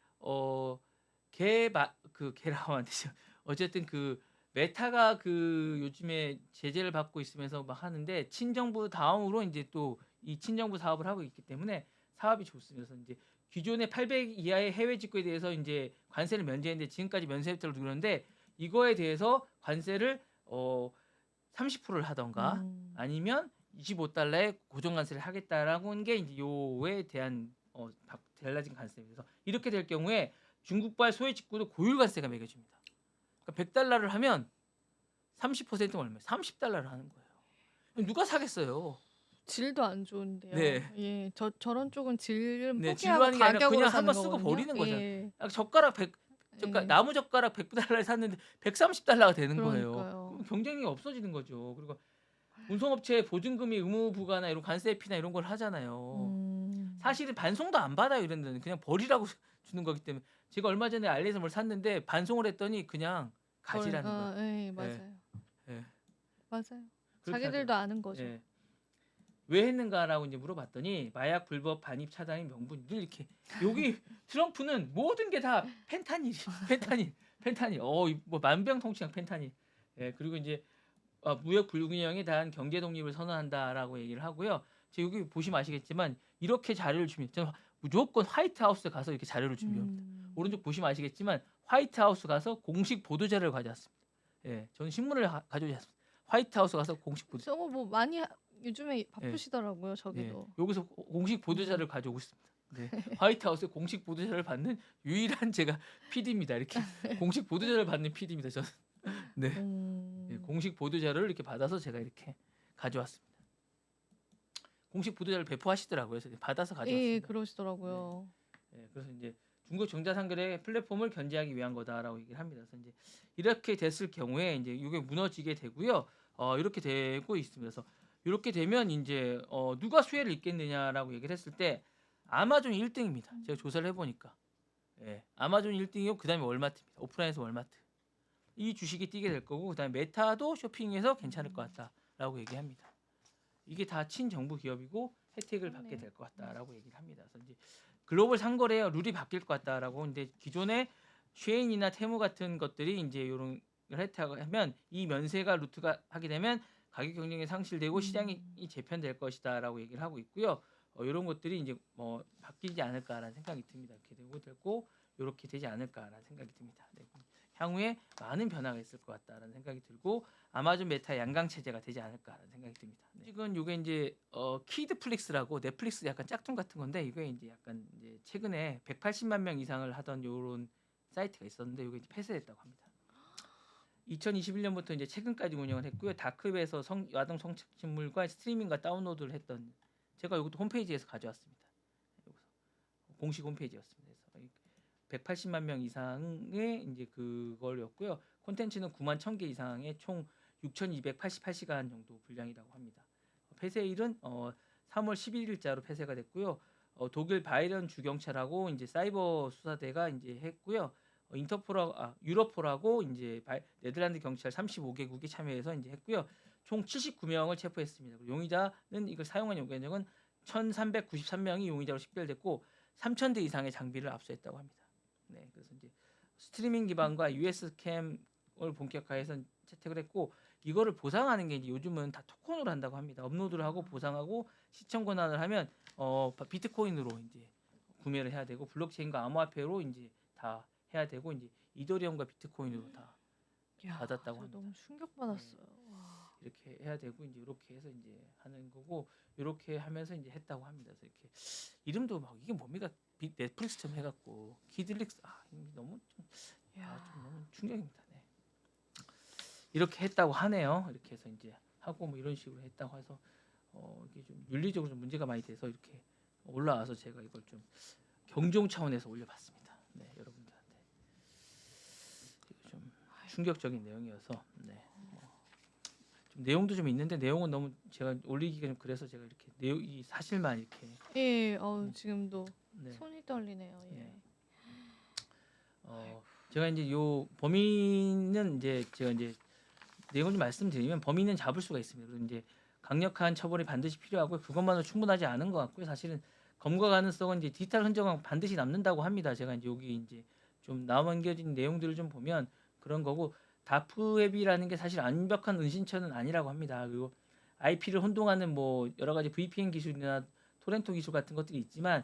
개라고 하면 되죠. 어쨌든 그 메타가 그 요즘에 제재를 받고 있으면서 막 하는데 친정부 다음으로 이제 또 이 친정부 사업을 하고 있기 때문에 사업이 좋습니다. 그래서 이제 기존의 800 이하의 해외 직구에 대해서 이제 관세를 면제했는데 지금까지 면세 혜택을 두는데 이거에 대해서 관세를 30%를 하던가 아니면 25달러의 고정 관세를 하겠다라고 하는 게 이제 요에 대한 달라진 관세입니다. 그래서 이렇게 될 경우에 중국발 소외 직구도 고율 관세가 매겨집니다. 그러니까 100달러를 하면 30%가 얼마예요? 30달러를 하는 거예요. 누가 사겠어요? 질도 안 좋은데요. 네. 예, 저런 쪽은 질은 네, 포기하고 질로 하는 게 아니라 가격으로 그냥 사는 한번 쓰고 거거든요. 버리는 거잖아요. 예. 젓가락 나무 젓가락 100달러에 샀는데 130달러가 되는 거예요. 그러니까요. 그럼 경쟁력이 없어지는 거죠. 그리고 운송업체 보증금이 의무 부과나 이런 관세 피나 이런 걸 하잖아요. 사실은 반송도 안 받아요. 이런 데는 그냥 버리라고 주는 거기 때문에 제가 얼마 전에 알리에서 뭘 샀는데 반송을 했더니 그냥 가지라는 거예요. 예, 맞아요. 예. 맞아요. 그렇게 자기들도 아는 거죠. 예. 왜 했는가라고 이제 물어봤더니 마약 불법 반입 차단의 명분 늘 이렇게 여기 트럼프는 모든 게 다 펜타닐, 펜타닐, 펜타닐. 뭐 만병통치약 펜타닐. 예, 그리고 이제 무역 불균형에 대한 경제 독립을 선언한다라고 얘기를 하고요. 제가 여기 보시면 아시겠지만 이렇게 자료를 줍니다. 저는 무조건 화이트하우스 가서 이렇게 자료를 준비합니다. 오른쪽 보시면 아시겠지만 화이트하우스 가서 공식 보도 자료를 가져왔습니다. 예, 저는 신문을 가져오지 않습니다. 화이트하우스 가서 공식 보도. 저거 뭐 많이 요즘에 예, 바쁘시더라고요. 예, 저기도. 여기서 공식 보도 자료를 가져오고 있습니다. 네, 화이트하우스에 공식 보도 자료를 받는 유일한 제가 PD입니다. 이렇게 공식 보도 자료를 받는 PD입니다. 저는. 네, 예, 음. 공식 보도 자료를 이렇게 받아서 제가 이렇게 가져왔습니다. 공식 보도 자료를 배포하시더라고요. 그래서 받아서 예, 가져왔습니다. 그러시더라고요. 예, 그래서 이제 중국 전자상거래 플랫폼을 견제하기 위한 거다라고 얘기를 합니다. 그래서 이제 이렇게 됐을 경우에 이제 이게 무너지게 되고요. 이렇게 되고 있습니다. 그래서 이렇게 되면 이제 누가 수혜를 입겠느냐라고 얘기를 했을 때 아마존이 1등입니다. 제가 조사를 해보니까 예, 아마존이 1등이고 그다음에 월마트입니다. 오프라인에서 월마트. 이 주식이 뛰게 될 거고 그다음에 메타도 쇼핑에서 괜찮을 것 같다라고 얘기합니다. 이게 다 친정부 기업이고 혜택을 받게 될 것 같다라고 얘기를 합니다. 그래서 이제 글로벌 상거래 룰이 바뀔 것 같다라고 이제 기존의 쉐인이나 테무 같은 것들이 이제 이런 혜택을 하면 이 면세가 루트가 하게 되면 가격 경쟁이 상실되고 시장이 재편될 것이다라고 얘기를 하고 있고요. 이런 것들이 이제 뭐 바뀌지 않을까라는 생각이 듭니다. 이렇게 되고 이렇게 되지 않을까라는 생각이 듭니다. 네. 향후에 많은 변화가 있을 것 같다라는 생각이 들고 아마존 메타 양강 체제가 되지 않을까라는 생각이 듭니다. 네. 지금 이게 이제 키드플릭스라고 넷플릭스 약간 짝퉁 같은 건데 이게 이제 약간 이제 최근에 180만 명 이상을 하던 요런 사이트가 있었는데 이게 이제 폐쇄됐다고 합니다. 2021년부터 이제 최근까지 운영을 했고요. 다크웹에서 아동 성착취물과 스트리밍과 다운로드를 했던 제가 이것도 홈페이지에서 가져왔습니다. 여기서 공식 홈페이지였습니다. 그래서 180만 명 이상의 이제 그걸였고요. 콘텐츠는 9만 1,000개 이상의 총 6,288시간 정도 분량이라고 합니다. 폐쇄일은 3월 11일자로 폐쇄가 됐고요. 독일 바이런 주경찰하고 이제 사이버 수사대가 이제 했고요. 유로폴하고 이제 네덜란드 경찰 35개국이 참여해서 이제 했고요. 총 79명을 체포했습니다. 용의자는 이걸 사용한 용의자는 1,393명이 용의자로 식별됐고 3,000대 이상의 장비를 압수했다고 합니다. 네, 그래서 이제 스트리밍 기반과 US 캠을 본격화해서 채택을 했고 이거를 보상하는 게 이제 요즘은 다 토큰으로 한다고 합니다. 업로드를 하고 보상하고 시청 권한을 하면 비트코인으로 이제 구매를 해야 되고 블록체인과 암호화폐로 이제 다 해야 되고 이제 이더리움과 비트코인으로 다 받았다고 합니다. 너무 충격받았어요. 네. 이렇게 해야 되고 이제 이렇게 해서 이제 하는 거고 이렇게 하면서 이제 했다고 합니다. 그래서 이렇게 이름도 막 이게 뭡니까 넷플릭스처럼 해갖고 키드릭스 너무 좀 너무 충격입니다. 네. 이렇게 했다고 하네요. 이렇게 해서 이제 하고 뭐 이런 식으로 했다고 해서 이게 좀 윤리적으로 좀 문제가 많이 돼서 이렇게 올라와서 제가 이걸 좀 경종 차원에서 올려봤습니다. 네, 여러분들한테 좀 충격적인 내용이어서 네. 좀 내용도 좀 있는데 내용은 너무 제가 올리기가 좀 그래서 제가 이렇게 이 사실만 이렇게 예, 지금도 네. 손이 떨리네요. 예. 네. 제가 이제 요 범인은 이제 제가 이제 내용을 좀 말씀드리면 범인은 잡을 수가 있습니다. 그리고 이제 강력한 처벌이 반드시 필요하고 그것만으로 충분하지 않은 것 같고요. 사실은 검거 가능성은 이제 디지털 흔적은 반드시 남는다고 합니다. 제가 이제 여기 이제 좀 남겨진 내용들을 좀 보면 그런 거고 다프웹이라는 게 사실 완벽한 은신처는 아니라고 합니다. 그리고 IP를 혼동하는 뭐 여러 가지 VPN 기술이나 토렌토 기술 같은 것들이 있지만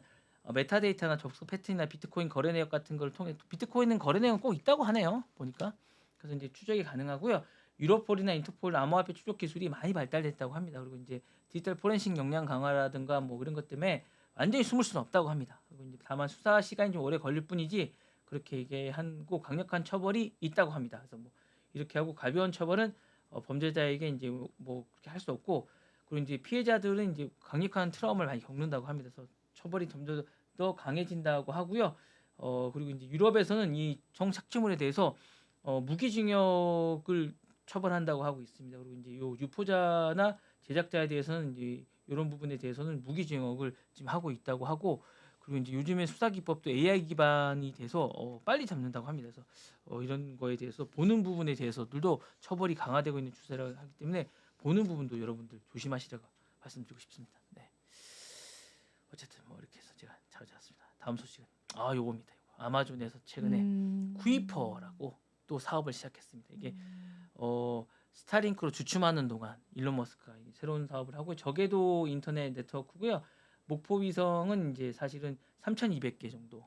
메타데이터나 접속 패턴이나 비트코인 거래 내역 같은 걸 통해 비트코인은 거래 내역은 꼭 있다고 하네요. 보니까 그래서 이제 추적이 가능하고요. 유로폴이나 인터폴 암호화폐 추적 기술이 많이 발달됐다고 합니다. 그리고 이제 디지털 포렌식 역량 강화라든가 뭐 그런 것 때문에 완전히 숨을 수는 없다고 합니다. 그리고 이제 다만 수사 시간이 좀 오래 걸릴 뿐이지 그렇게 얘기하고 강력한 처벌이 있다고 합니다. 그래서 뭐 이렇게 하고 가벼운 처벌은 범죄자에게 이제 뭐 그렇게 할 수 없고 그리고 이제 피해자들은 이제 강력한 트라우마를 많이 겪는다고 합니다. 그래서 처벌이 점점 더 강해진다고 하고요. 그리고 이제 유럽에서는 이 성착취물에 대해서 무기징역을 처벌한다고 하고 있습니다. 그리고 이제 요 유포자나 제작자에 대해서는 이제 이런 부분에 대해서는 무기징역을 지금 하고 있다고 하고 그리고 이제 요즘에 수사 기법도 AI 기반이 돼서 빨리 잡는다고 합니다. 그래서 이런 거에 대해서 보는 부분에 대해서들도 처벌이 강화되고 있는 추세라 하기 때문에 보는 부분도 여러분들 조심하시라고 말씀드리고 싶습니다. 네. 어쨌든 뭐 이렇게 해서 제가 찾아왔습니다. 다음 소식은 요겁니다. 요거. 아마존에서 최근에 쿠이퍼라고 또 사업을 시작했습니다. 이게 스타링크로 주춤하는 동안 일론 머스크가 새로운 사업을 하고 저궤도 인터넷 네트워크고요. 목포 위성은 이제 사실은 3,200개 정도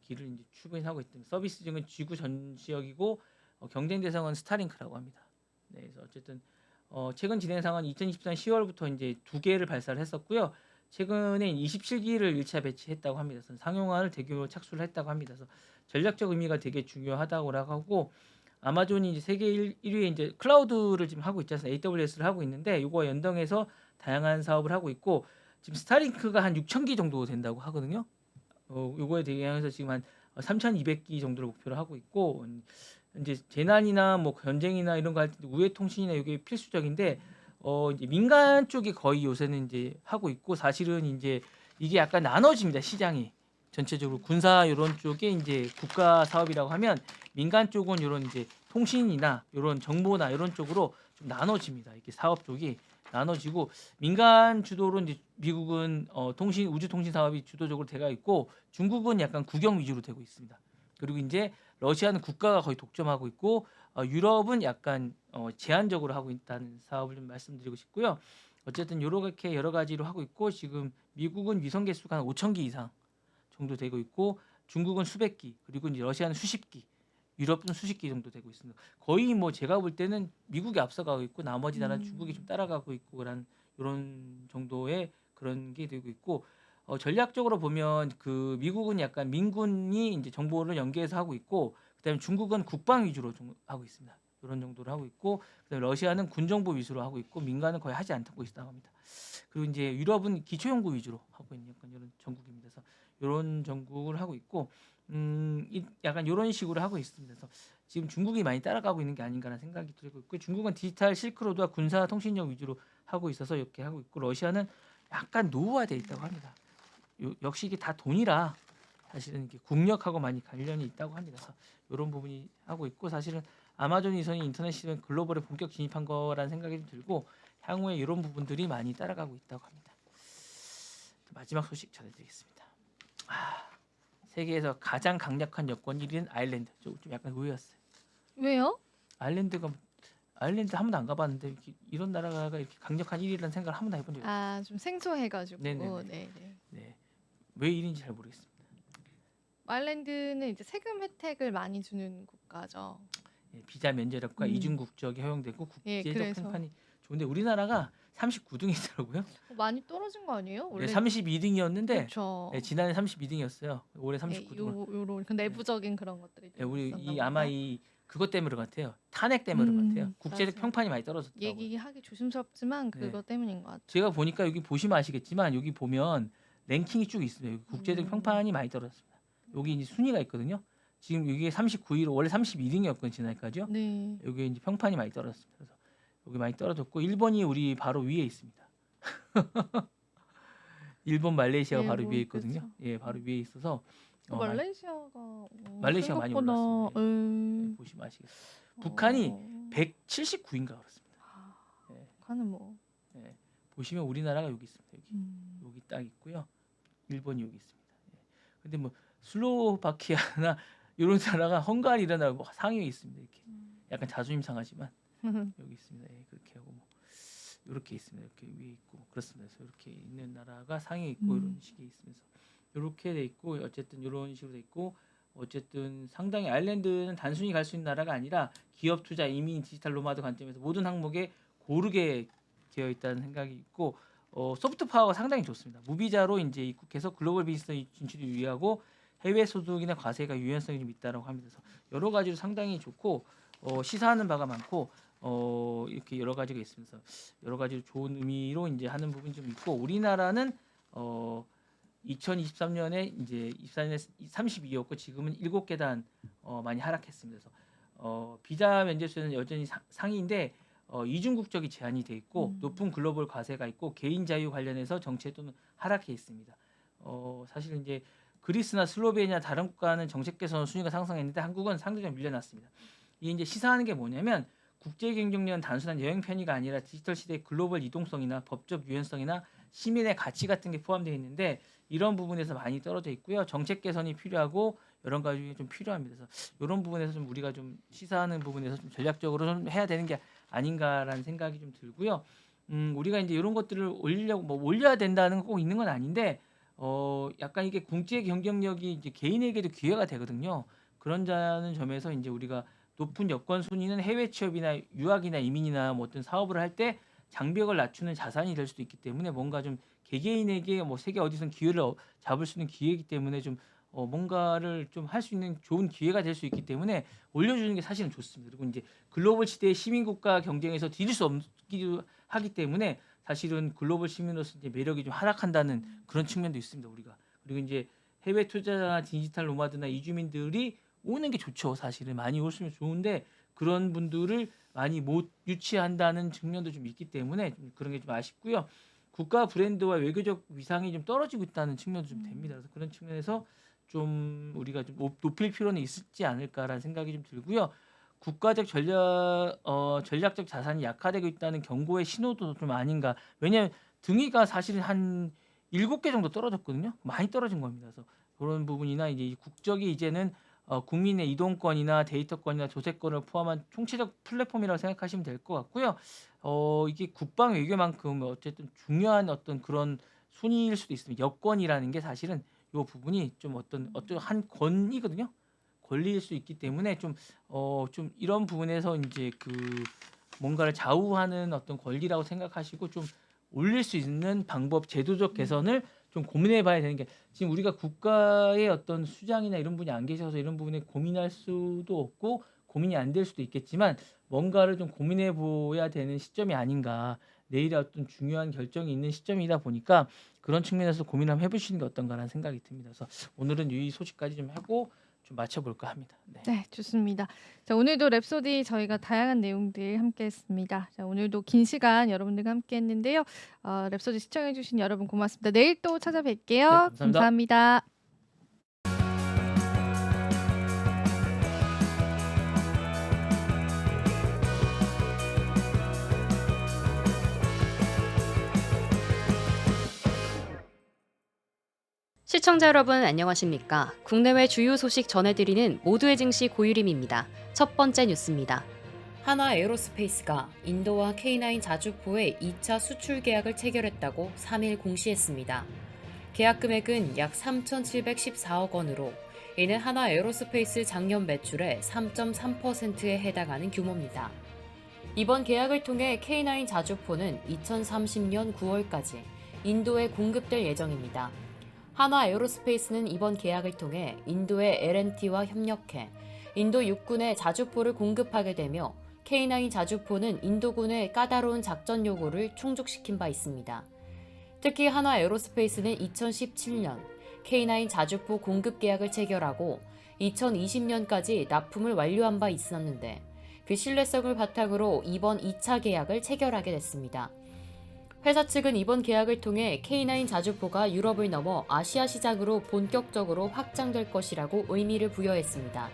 길을 이제 추진하고 있던 서비스 중은 지구 전 지역이고 경쟁 대상은 스타링크라고 합니다. 네, 그래서 어쨌든 최근 진행 상황은 2024년 10월부터 이제 2개를 발사를 했었고요. 최근에 27기를 1차 배치했다고 합니다. 그래서 상용화를 대규모로 착수를 했다고 합니다. 그래서 전략적 의미가 되게 중요하다고 하고 아마존이 이제 세계 1위에 이제 클라우드를 지금 하고 있지 않습니까? AWS를 하고 있는데 이거와 연동해서 다양한 사업을 하고 있고 지금 스타링크가 한 6,000기 정도 된다고 하거든요. 요거에 대해서 지금 한 3,200기 정도를 목표로 하고 있고 이제 재난이나 뭐 전쟁이나 이런 거 할 때 우회 통신이나 이게 필수적인데 이제 민간 쪽이 거의 요새는 이제 하고 있고 사실은 이제 이게 약간 나눠집니다. 시장이 전체적으로 군사 이런 쪽에 이제 국가 사업이라고 하면 민간 쪽은 이런 이제 통신이나 이런 정보나 이런 쪽으로 좀 나눠집니다. 이렇게 사업 쪽이 나눠지고 민간 주도로 이제 미국은 통신 우주 통신 사업이 주도적으로 되어 있고 중국은 약간 국영 위주로 되고 있습니다. 그리고 이제 러시아는 국가가 거의 독점하고 있고 유럽은 약간 제한적으로 하고 있다는 사업을 좀 말씀드리고 싶고요. 어쨌든 이렇게 여러 가지로 하고 있고 지금 미국은 위성 개수가 한 5,000기 이상 정도 되고 있고 중국은 수백 기 그리고 이제 러시아는 수십 기 유럽은 수십 기 정도 되고 있습니다. 거의 뭐 제가 볼 때는 미국이 앞서가고 있고 나머지 나라는 중국이 좀 따라가고 있고 그런 이런 정도의 그런 게 되고 있고 전략적으로 보면 그 미국은 약간 민군이 이제 정보를 연계해서 하고 있고 그다음에 중국은 국방 위주로 좀 하고 있습니다. 이런 정도로 하고 있고 그다음에 러시아는 군 정보 위주로 하고 있고 민간은 거의 하지 않고 있다고 합니다. 그리고 이제 유럽은 기초 연구 위주로 하고 있는 약간 이런 전국입니다. 그래서 이런 전국을 하고 있고 약간 이런 식으로 하고 있습니다. 그래서 지금 중국이 많이 따라가고 있는 게 아닌가라는 생각이 들고 있고 중국은 디지털 실크로드와 군사 통신력 위주로 하고 있어서 이렇게 하고 있고 러시아는 약간 노후화돼 있다고 합니다. 역시 이게 다 돈이라 사실은 이게 국력하고 많이 관련이 있다고 합니다. 그래서 이런 부분이 하고 있고 사실은 아마존 위성이 인터넷 시장 글로벌에 본격 진입한 거라는 생각이 좀 들고 향후에 이런 부분들이 많이 따라가고 있다고 합니다. 마지막 소식 전해드리겠습니다. 세계에서 가장 강력한 여권 1위는 아일랜드. 좀 약간 의외였어요. 왜요? 아일랜드 한 번도 안 가봤는데 이런 나라가 이렇게 강력한 1위라는 생각을 한 번도 해본 적이 없어요. 좀 생소해가지고. 네네네. 네네. 네. 왜 1위인지 잘 모르겠습니다. 아일랜드는 이제 세금 혜택을 많이 주는 국가죠. 비자 면제력과 이중 국적이 허용되고 예, 국제적 그래서 평판이 좋은데 우리나라가 39등이더라고요. 많이 떨어진 거 아니에요? 네, 원래 32등이었는데 그렇죠. 지난해 32등이었어요. 올해 예, 39등으로. 요런 그 내부적인 그런 것들이 좀 우리 있었나 이 보다. 아마 이 그것 때문에 그런 것 같아요. 탄핵 때문에 그런 것 같아요. 국제적 맞아요. 평판이 많이 떨어졌다고요. 얘기하기 조심스럽지만 네. 그것 때문인 것 같아요. 제가 보니까 여기 보시면 아시겠지만 여기 보면 랭킹이 쭉 있습니다. 여기 국제적 평판이 많이 떨어졌습니다. 여기 이제 순위가 있거든요. 지금 이게 39위로 원래 32등이었거든요. 지난해까지요. 네. 여기 이제 평판이 많이 떨어졌습니다. 그래서 여기 많이 떨어졌고 일본이 우리 바로 위에 있습니다. 일본, 말레이시아가 예, 바로 뭐 위에 있거든요. 그렇죠. 예, 바로 위에 있어서 말레이시아가 말레이시아가 많이 생각보다 올랐어요. 네, 보시면 아시겠어요. 북한이 179인가 그렇습니다. 예, 북한은 뭐 예, 보시면 우리나라가 여기 있습니다. 여기 딱 있고요. 일본이 여기 있습니다. 예. 근데 뭐 슬로바키아나 이런 나라가 헝가리 이런 나라 뭐 상위에 있습니다. 이렇게 약간 자존심 상하지만 여기 있습니다. 예, 그렇게 하고 뭐 이렇게 있습니다. 이렇게 위에 있고 그렇습니다. 그래서 이렇게 있는 나라가 상위에 있고 이런 식이 있으면서 이렇게 돼 있고 어쨌든 이런 식으로 돼 있고 어쨌든 상당히 아일랜드는 단순히 갈 수 있는 나라가 아니라 기업 투자, 이민, 디지털 노마드 관점에서 모든 항목에 고르게 되어 있다는 생각이 있고 소프트 파워가 상당히 좋습니다. 무비자로 이제 입국해서 글로벌 비즈니스 진출을 유의하고 해외 소득이나 과세가 유연성이 좀 있다라고 합니다. 그래서 여러 가지로 상당히 좋고 시사하는 바가 많고 이렇게 여러 가지가 있으면서 여러 가지로 좋은 의미로 이제 하는 부분이 좀 있고 우리나라는 2023년에 이제 24년에 32였고 지금은 7계단 많이 하락했습니다. 그래서 비자 면제수는 여전히 상위인데 이중 국적이 제한이 돼 있고 높은 글로벌 과세가 있고 개인 자유 관련해서 정체도는 하락해 있습니다. 사실 이제 그리스나 슬로베니아 다른 국가는 정책 개선 순위가 상승했는데 한국은 상대적으로 밀려났습니다. 이게 이제 시사하는 게 뭐냐면 국제 경쟁력은 단순한 여행 편의가 아니라 디지털 시대의 글로벌 이동성이나 법적 유연성이나 시민의 가치 같은 게 포함되어 있는데 이런 부분에서 많이 떨어져 있고요. 정책 개선이 필요하고 여러 가지 좀 필요합니다. 그래서 이런 부분에서 좀 우리가 좀 시사하는 부분에서 좀 전략적으로 좀 해야 되는 게 아닌가라는 생각이 좀 들고요. 우리가 이제 이런 것들을 올리려고 뭐 올려야 된다는 거 꼭 있는 건 아닌데 약간 이게 국제 경쟁력이 이제 개인에게도 기회가 되거든요. 그런 점에서 이제 우리가 높은 여권 순위는 해외 취업이나 유학이나 이민이나 뭐 어떤 사업을 할 때 장벽을 낮추는 자산이 될 수도 있기 때문에 뭔가 좀 개개인에게 뭐 세계 어디선 기회를 잡을 수 있는 기회이기 때문에 좀 뭔가를 좀 할 수 있는 좋은 기회가 될 수 있기 때문에 올려주는 게 사실은 좋습니다. 그리고 이제 글로벌 시대의 시민국가 경쟁에서 뒤질 수 없기도 하기 때문에 사실은 글로벌 시민으로서 이제 매력이 좀 하락한다는 그런 측면도 있습니다. 우리가 그리고 이제 해외 투자자나 디지털 노마드나 이주민들이 오는 게 좋죠. 사실은 많이 오시면 좋은데 그런 분들을 많이 못 유치한다는 측면도 좀 있기 때문에 좀 그런 게 좀 아쉽고요. 국가 브랜드와 외교적 위상이 좀 떨어지고 있다는 측면도 좀 됩니다. 그래서 그런 측면에서 좀 우리가 좀 높일 필요는 있지 않을까라는 생각이 좀 들고요. 국가적 전략적 자산이 약화되고 있다는 경고의 신호도 좀 아닌가. 왜냐하면 등위가 사실은 한 7개 정도 떨어졌거든요. 많이 떨어진 겁니다. 그래서 그런 부분이나 이제 이 국적이 이제는 국민의 이동권이나 데이터권이나 조세권을 포함한 총체적 플랫폼이라고 생각하시면 될 것 같고요. 이게 국방 외교만큼 어쨌든 중요한 어떤 그런 순위일 수도 있습니다. 여권이라는 게 사실은 이 부분이 좀 어떤 한 권이거든요. 권리일 수 있기 때문에 좀 이런 부분에서 이제 그 뭔가를 좌우하는 어떤 권리라고 생각하시고 좀 올릴 수 있는 방법, 제도적 개선을 좀 고민해봐야 되는 게 지금 우리가 국가의 어떤 수장이나 이런 분이 안 계셔서 이런 부분에 고민할 수도 없고 고민이 안 될 수도 있겠지만 뭔가를 좀 고민해봐야 되는 시점이 아닌가. 내일의 어떤 중요한 결정이 있는 시점이다 보니까 그런 측면에서 고민 한번 해보시는 게 어떤가라는 생각이 듭니다. 그래서 오늘은 이 소식까지 좀 하고 좀 맞춰볼까 합니다. 네. 네, 좋습니다. 자, 오늘도 랩소디 저희가 다양한 내용들 함께했습니다. 자, 오늘도 긴 시간 여러분들과 함께했는데요. 랩소디 시청해주신 여러분 고맙습니다. 내일 또 네, 찾아뵐게요. 감사합니다. 감사합니다. 시청자 여러분 안녕하십니까? 국내외 주요 소식 전해드리는 모두의 증시 고유림입니다. 첫 번째 뉴스입니다. 하나 에어로스페이스가 인도와 K9 자주포의 2차 수출 계약을 체결했다고 3일 공시했습니다. 계약 금액은 약 3,714억 원으로 이는 하나 에어로스페이스 작년 매출의 3.3%에 해당하는 규모입니다. 이번 계약을 통해 K9 자주포는 2030년 9월까지 인도에 공급될 예정입니다. 하나 에어로스페이스는 이번 계약을 통해 인도의 L&T와 협력해 인도 육군에 자주포를 공급하게 되며 K9 자주포는 인도군의 까다로운 작전 요구를 충족시킨 바 있습니다. 특히 하나 에어로스페이스는 2017년 K9 자주포 공급 계약을 체결하고 2020년까지 납품을 완료한 바 있었는데 그 신뢰성을 바탕으로 이번 2차 계약을 체결하게 됐습니다. 회사 측은 이번 계약을 통해 K9 자주포가 유럽을 넘어 아시아 시장으로 본격적으로 확장될 것이라고 의미를 부여했습니다.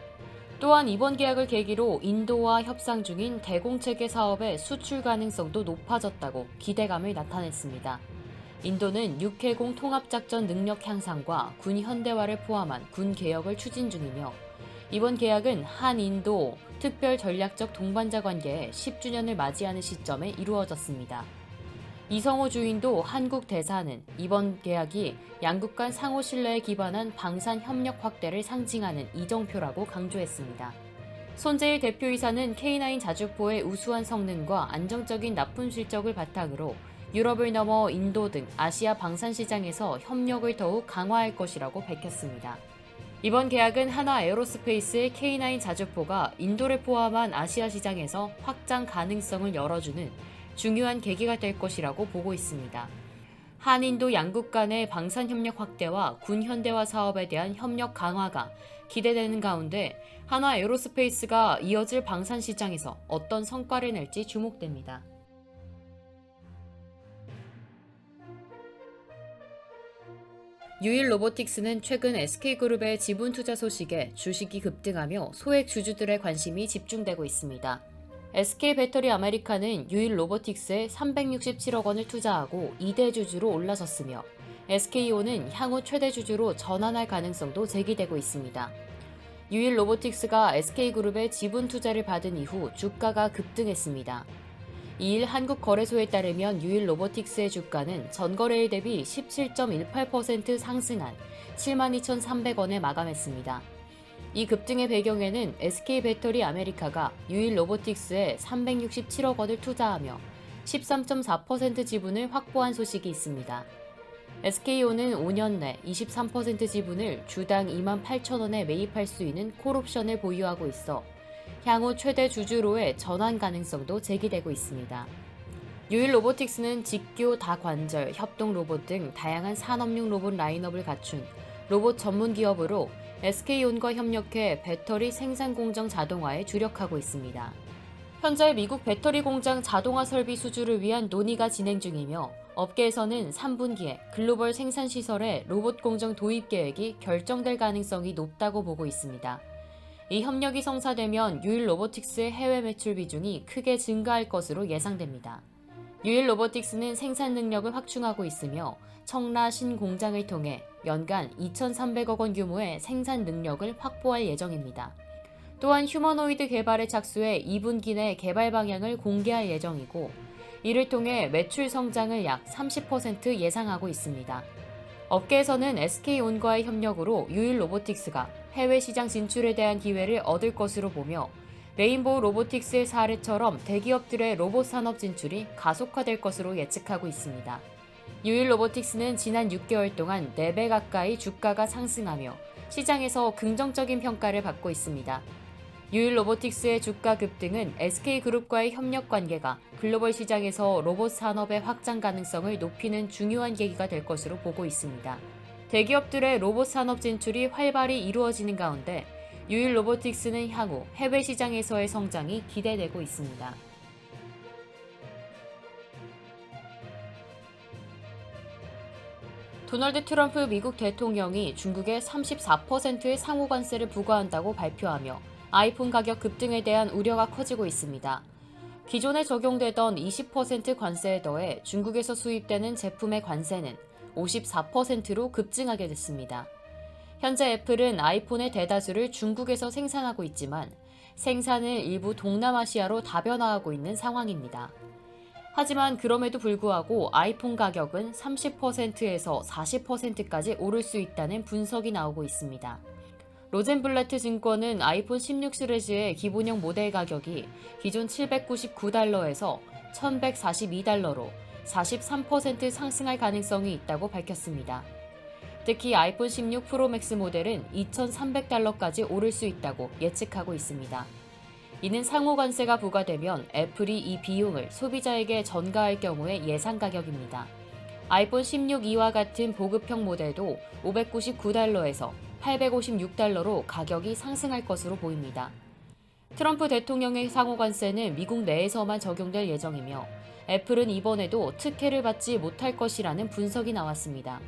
또한 이번 계약을 계기로 인도와 협상 중인 대공체계 사업의 수출 가능성도 높아졌다고 기대감을 나타냈습니다. 인도는 6해공 통합작전 능력 향상과 군 현대화를 포함한 군 개혁을 추진 중이며 이번 계약은 한인도 특별 전략적 동반자 관계의 10주년을 맞이하는 시점에 이루어졌습니다. 이성호 주인도 한국 대사는 이번 계약이 양국 간 상호 신뢰에 기반한 방산 협력 확대를 상징하는 이정표라고 강조했습니다. 손재일 대표이사는 K9 자주포의 우수한 성능과 안정적인 납품 실적을 바탕으로 유럽을 넘어 인도 등 아시아 방산 시장에서 협력을 더욱 강화할 것이라고 밝혔습니다. 이번 계약은 하나 에어로스페이스의 K9 자주포가 인도를 포함한 아시아 시장에서 확장 가능성을 열어주는 중요한 계기가 될 것이라고 보고 있습니다. 한인도 양국 간의 방산 협력 확대와 군 현대화 사업에 대한 협력 강화가 기대되는 가운데 하나 에어로스페이스가 이어질 방산 시장에서 어떤 성과를 낼지 주목됩니다. 유일 로보틱스는 최근 SK그룹의 지분 투자 소식에 주식이 급등하며 소액 주주들의 관심이 집중되고 있습니다. SK 배터리 아메리카는 유일 로보틱스에 367억 원을 투자하고 2대 주주로 올라섰으며 SK온은 향후 최대 주주로 전환할 가능성도 제기되고 있습니다. 유일 로보틱스가 SK그룹의 지분 투자를 받은 이후 주가가 급등했습니다. 2일 한국거래소에 따르면 유일 로보틱스의 주가는 전거래일 대비 17.18% 상승한 72,300원에 마감했습니다. 이 급등의 배경에는 SK 배터리 아메리카가 유일 로보틱스에 367억 원을 투자하며 13.4% 지분을 확보한 소식이 있습니다. SK온은 5년 내 23% 지분을 주당 28,000원에 매입할 수 있는 콜옵션을 보유하고 있어 향후 최대 주주로의 전환 가능성도 제기되고 있습니다. 유일 로보틱스는 직교, 다관절, 협동 로봇 등 다양한 산업용 로봇 라인업을 갖춘 로봇 전문 기업으로 SK온과 협력해 배터리 생산 공정 자동화에 주력하고 있습니다. 현재 미국 배터리 공장 자동화 설비 수주를 위한 논의가 진행 중이며 업계에서는 3분기에 글로벌 생산 시설에 로봇 공정 도입 계획이 결정될 가능성이 높다고 보고 있습니다. 이 협력이 성사되면 유일 로보틱스의 해외 매출 비중이 크게 증가할 것으로 예상됩니다. 유일 로보틱스는 생산 능력을 확충하고 있으며 청라 신공장을 통해 연간 2,300억 원 규모의 생산 능력을 확보할 예정입니다. 또한 휴머노이드 개발에 착수해 2분기 내 개발 방향을 공개할 예정이고 이를 통해 매출 성장을 약 30% 예상하고 있습니다. 업계에서는 SK온과의 협력으로 유일 로보틱스가 해외 시장 진출에 대한 기회를 얻을 것으로 보며 레인보우 로보틱스의 사례처럼 대기업들의 로봇 산업 진출이 가속화될 것으로 예측하고 있습니다. 유일 로보틱스는 지난 6개월 동안 4배 가까이 주가가 상승하며 시장에서 긍정적인 평가를 받고 있습니다. 유일 로보틱스의 주가 급등은 SK그룹과의 협력 관계가 글로벌 시장에서 로봇 산업의 확장 가능성을 높이는 중요한 계기가 될 것으로 보고 있습니다. 대기업들의 로봇 산업 진출이 활발히 이루어지는 가운데 유일 로보틱스는 향후 해외 시장에서의 성장이 기대되고 있습니다. 도널드 트럼프 미국 대통령이 중국에 34%의 상호 관세를 부과한다고 발표하며 아이폰 가격 급등에 대한 우려가 커지고 있습니다. 기존에 적용되던 20% 관세에 더해 중국에서 수입되는 제품의 관세는 54%로 급증하게 됐습니다. 현재 애플은 아이폰의 대다수를 중국에서 생산하고 있지만 생산을 일부 동남아시아로 다변화하고 있는 상황입니다. 하지만 그럼에도 불구하고 아이폰 가격은 30%에서 40%까지 오를 수 있다는 분석이 나오고 있습니다. 로젠블레트 증권은 아이폰 16 시리즈의 기본형 모델 가격이 기존 $799에서 $1,142로 43% 상승할 가능성이 있다고 밝혔습니다. 특히 아이폰 16 프로맥스 모델은 $2,300까지 오를 수 있다고 예측하고 있습니다. 이는 상호 관세가 부과되면 애플이 이 비용을 소비자에게 전가할 경우의 예상 가격입니다. 아이폰 16e와 같은 보급형 모델도 $599에서 $856로 가격이 상승할 것으로 보입니다. 트럼프 대통령의 상호 관세는 미국 내에서만 적용될 예정이며 애플은 이번에도 특혜를 받지 못할 것이라는 분석이 나왔습니다.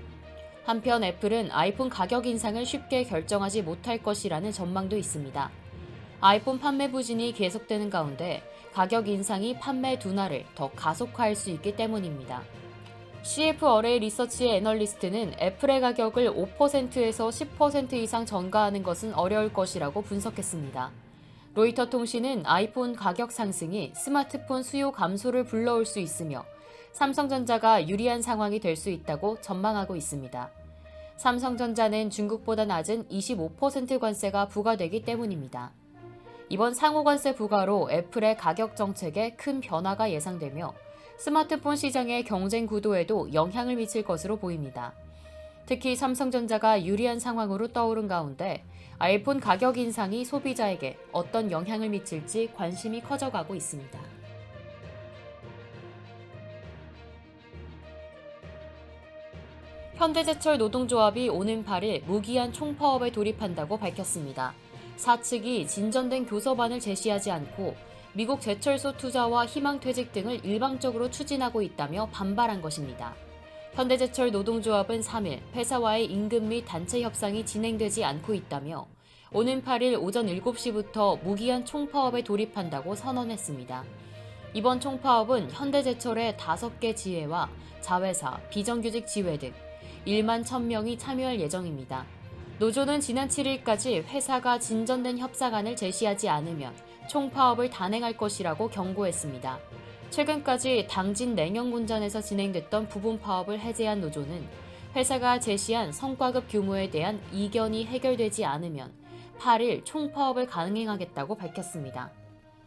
한편 애플은 아이폰 가격 인상을 쉽게 결정하지 못할 것이라는 전망도 있습니다. 아이폰 판매 부진이 계속되는 가운데 가격 인상이 판매 둔화를 더 가속화할 수 있기 때문입니다. CF 어레이 리서치의 애널리스트는 애플의 가격을 5%에서 10% 이상 전가하는 것은 어려울 것이라고 분석했습니다. 로이터 통신은 아이폰 가격 상승이 스마트폰 수요 감소를 불러올 수 있으며 삼성전자가 유리한 상황이 될 수 있다고 전망하고 있습니다. 삼성전자는 중국보다 낮은 25% 관세가 부과되기 때문입니다. 이번 상호관세 부과로 애플의 가격 정책에 큰 변화가 예상되며 스마트폰 시장의 경쟁 구도에도 영향을 미칠 것으로 보입니다. 특히 삼성전자가 유리한 상황으로 떠오른 가운데 아이폰 가격 인상이 소비자에게 어떤 영향을 미칠지 관심이 커져가고 있습니다. 현대제철 노동조합이 오는 8일 무기한 총파업에 돌입한다고 밝혔습니다. 사측이 진전된 교섭안을 제시하지 않고 미국 제철소 투자와 희망퇴직 등을 일방적으로 추진하고 있다며 반발한 것입니다. 현대제철 노동조합은 3일 회사와의 임금 및 단체 협상이 진행되지 않고 있다며 오는 8일 오전 7시부터 무기한 총파업에 돌입한다고 선언했습니다. 이번 총파업은 현대제철의 5개 지회와 자회사, 비정규직 지회 등 1만 1,000명이 참여할 예정입니다. 노조는 지난 7일까지 회사가 진전된 협상안을 제시하지 않으면 총파업을 단행할 것이라고 경고했습니다. 최근까지 당진 냉영군전에서 진행됐던 부분 파업을 해제한 노조는 회사가 제시한 성과급 규모에 대한 이견이 해결되지 않으면 8일 총파업을 강행하겠다고 밝혔습니다.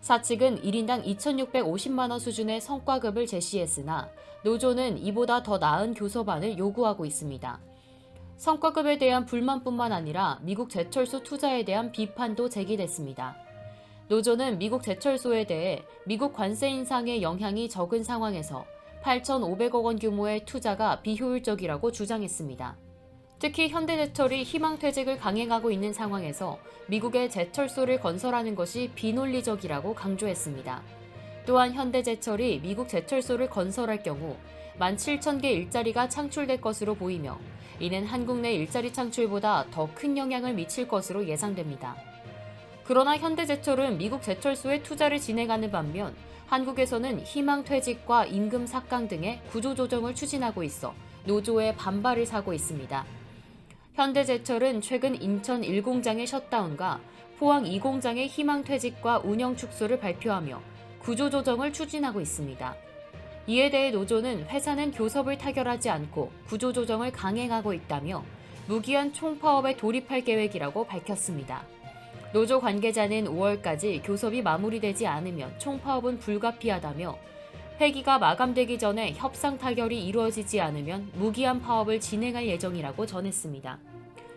사측은 1인당 2,650만 원 수준의 성과급을 제시했으나 노조는 이보다 더 나은 교섭안을 요구하고 있습니다. 성과급에 대한 불만뿐만 아니라 미국 제철소 투자에 대한 비판도 제기됐습니다. 노조는 미국 제철소에 대해 미국 관세 인상의 영향이 적은 상황에서 8,500억 원 규모의 투자가 비효율적이라고 주장했습니다. 특히 현대제철이 희망퇴직을 강행하고 있는 상황에서 미국의 제철소를 건설하는 것이 비논리적이라고 강조했습니다. 또한 현대제철이 미국 제철소를 건설할 경우 17,000개 일자리가 창출될 것으로 보이며 이는 한국 내 일자리 창출보다 더 큰 영향을 미칠 것으로 예상됩니다. 그러나 현대제철은 미국 제철소에 투자를 진행하는 반면 한국에서는 희망퇴직과 임금 삭강 등의 구조조정을 추진하고 있어 노조의 반발을 사고 있습니다. 현대제철은 최근 인천 1공장의 셧다운과 포항 2공장의 희망퇴직과 운영 축소를 발표하며 구조조정을 추진하고 있습니다. 이에 대해 노조는 회사는 교섭을 타결하지 않고 구조조정을 강행하고 있다며 무기한 총파업에 돌입할 계획이라고 밝혔습니다. 노조 관계자는 5월까지 교섭이 마무리되지 않으면 총파업은 불가피하다며 회기가 마감되기 전에 협상 타결이 이루어지지 않으면 무기한 파업을 진행할 예정이라고 전했습니다.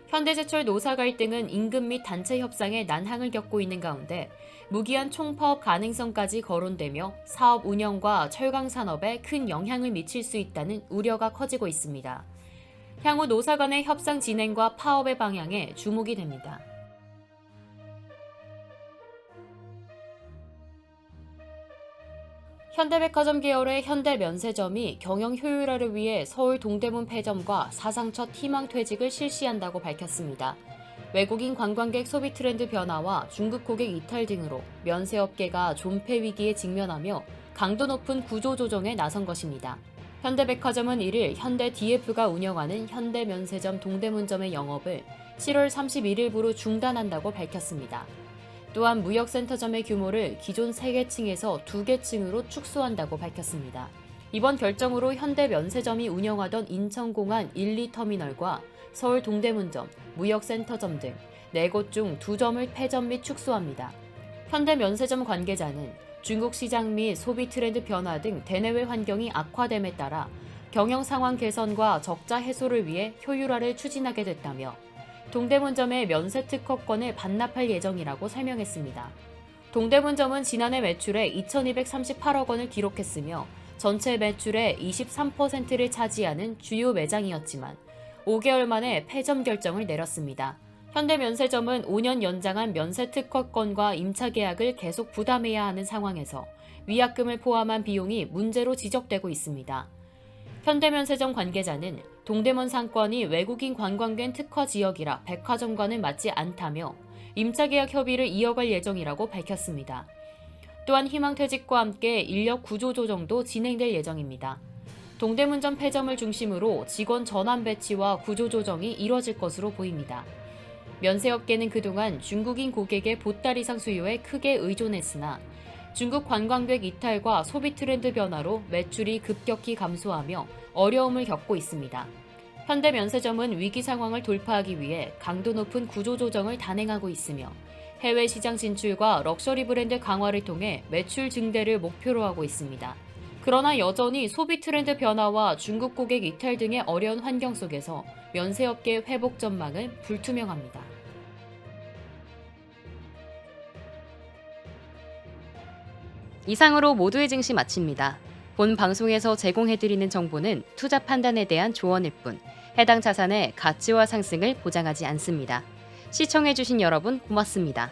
현대제철 노사 갈등은 임금 및 단체 협상에 난항을 겪고 있는 가운데 무기한 총파업 가능성까지 거론되며 사업 운영과 철강 산업에 큰 영향을 미칠 수 있다는 우려가 커지고 있습니다. 향후 노사 간의 협상 진행과 파업의 방향에 주목이 됩니다. 현대백화점 계열의 현대면세점이 경영 효율화를 위해 서울 동대문 폐점과 사상 첫 희망퇴직을 실시한다고 밝혔습니다. 외국인 관광객 소비 트렌드 변화와 중국 고객 이탈 등으로 면세업계가 존폐 위기에 직면하며 강도 높은 구조조정에 나선 것입니다. 현대백화점은 1일 현대 DF가 운영하는 현대면세점 동대문점의 영업을 7월 31일부로 중단한다고 밝혔습니다. 또한 무역센터점의 규모를 기존 3개 층에서 2개 층으로 축소한다고 밝혔습니다. 이번 결정으로 현대면세점이 운영하던 인천공안 1, 2터미널과 서울 동대문점, 무역센터점 등 4곳 중 2점을 폐점 및 축소합니다. 현대면세점 관계자는 중국 시장 및 소비 트렌드 변화 등 대내외 환경이 악화됨에 따라 경영 상황 개선과 적자 해소를 위해 효율화를 추진하게 됐다며 동대문점의 면세 특허권을 반납할 예정이라고 설명했습니다. 동대문점은 지난해 매출에 2,238억 원을 기록했으며 전체 매출의 23%를 차지하는 주요 매장이었지만 5개월 만에 폐점 결정을 내렸습니다. 현대면세점은 5년 연장한 면세 특허권과 임차 계약을 계속 부담해야 하는 상황에서 위약금을 포함한 비용이 문제로 지적되고 있습니다. 현대면세점 관계자는 동대문 상권이 외국인 관광객 특화 지역이라 백화점과는 맞지 않다며 임차계약 협의를 이어갈 예정이라고 밝혔습니다. 또한 희망퇴직과 함께 인력 구조조정도 진행될 예정입니다. 동대문점 폐점을 중심으로 직원 전환 배치와 구조조정이 이뤄질 것으로 보입니다. 면세업계는 그동안 중국인 고객의 보따 리상 수요에 크게 의존했으나 중국 관광객 이탈과 소비 트렌드 변화로 매출이 급격히 감소하며 어려움을 겪고 있습니다. 현대면세점은 위기 상황을 돌파하기 위해 강도 높은 구조조정을 단행하고 있으며 해외 시장 진출과 럭셔리 브랜드 강화를 통해 매출 증대를 목표로 하고 있습니다. 그러나 여전히 소비 트렌드 변화와 중국 고객 이탈 등의 어려운 환경 속에서 면세업계의 회복 전망은 불투명합니다. 이상으로 모두의 증시 마칩니다. 본 방송에서 제공해드리는 정보는 투자 판단에 대한 조언일 뿐 해당 자산의 가치와 상승을 보장하지 않습니다. 시청해주신 여러분 고맙습니다.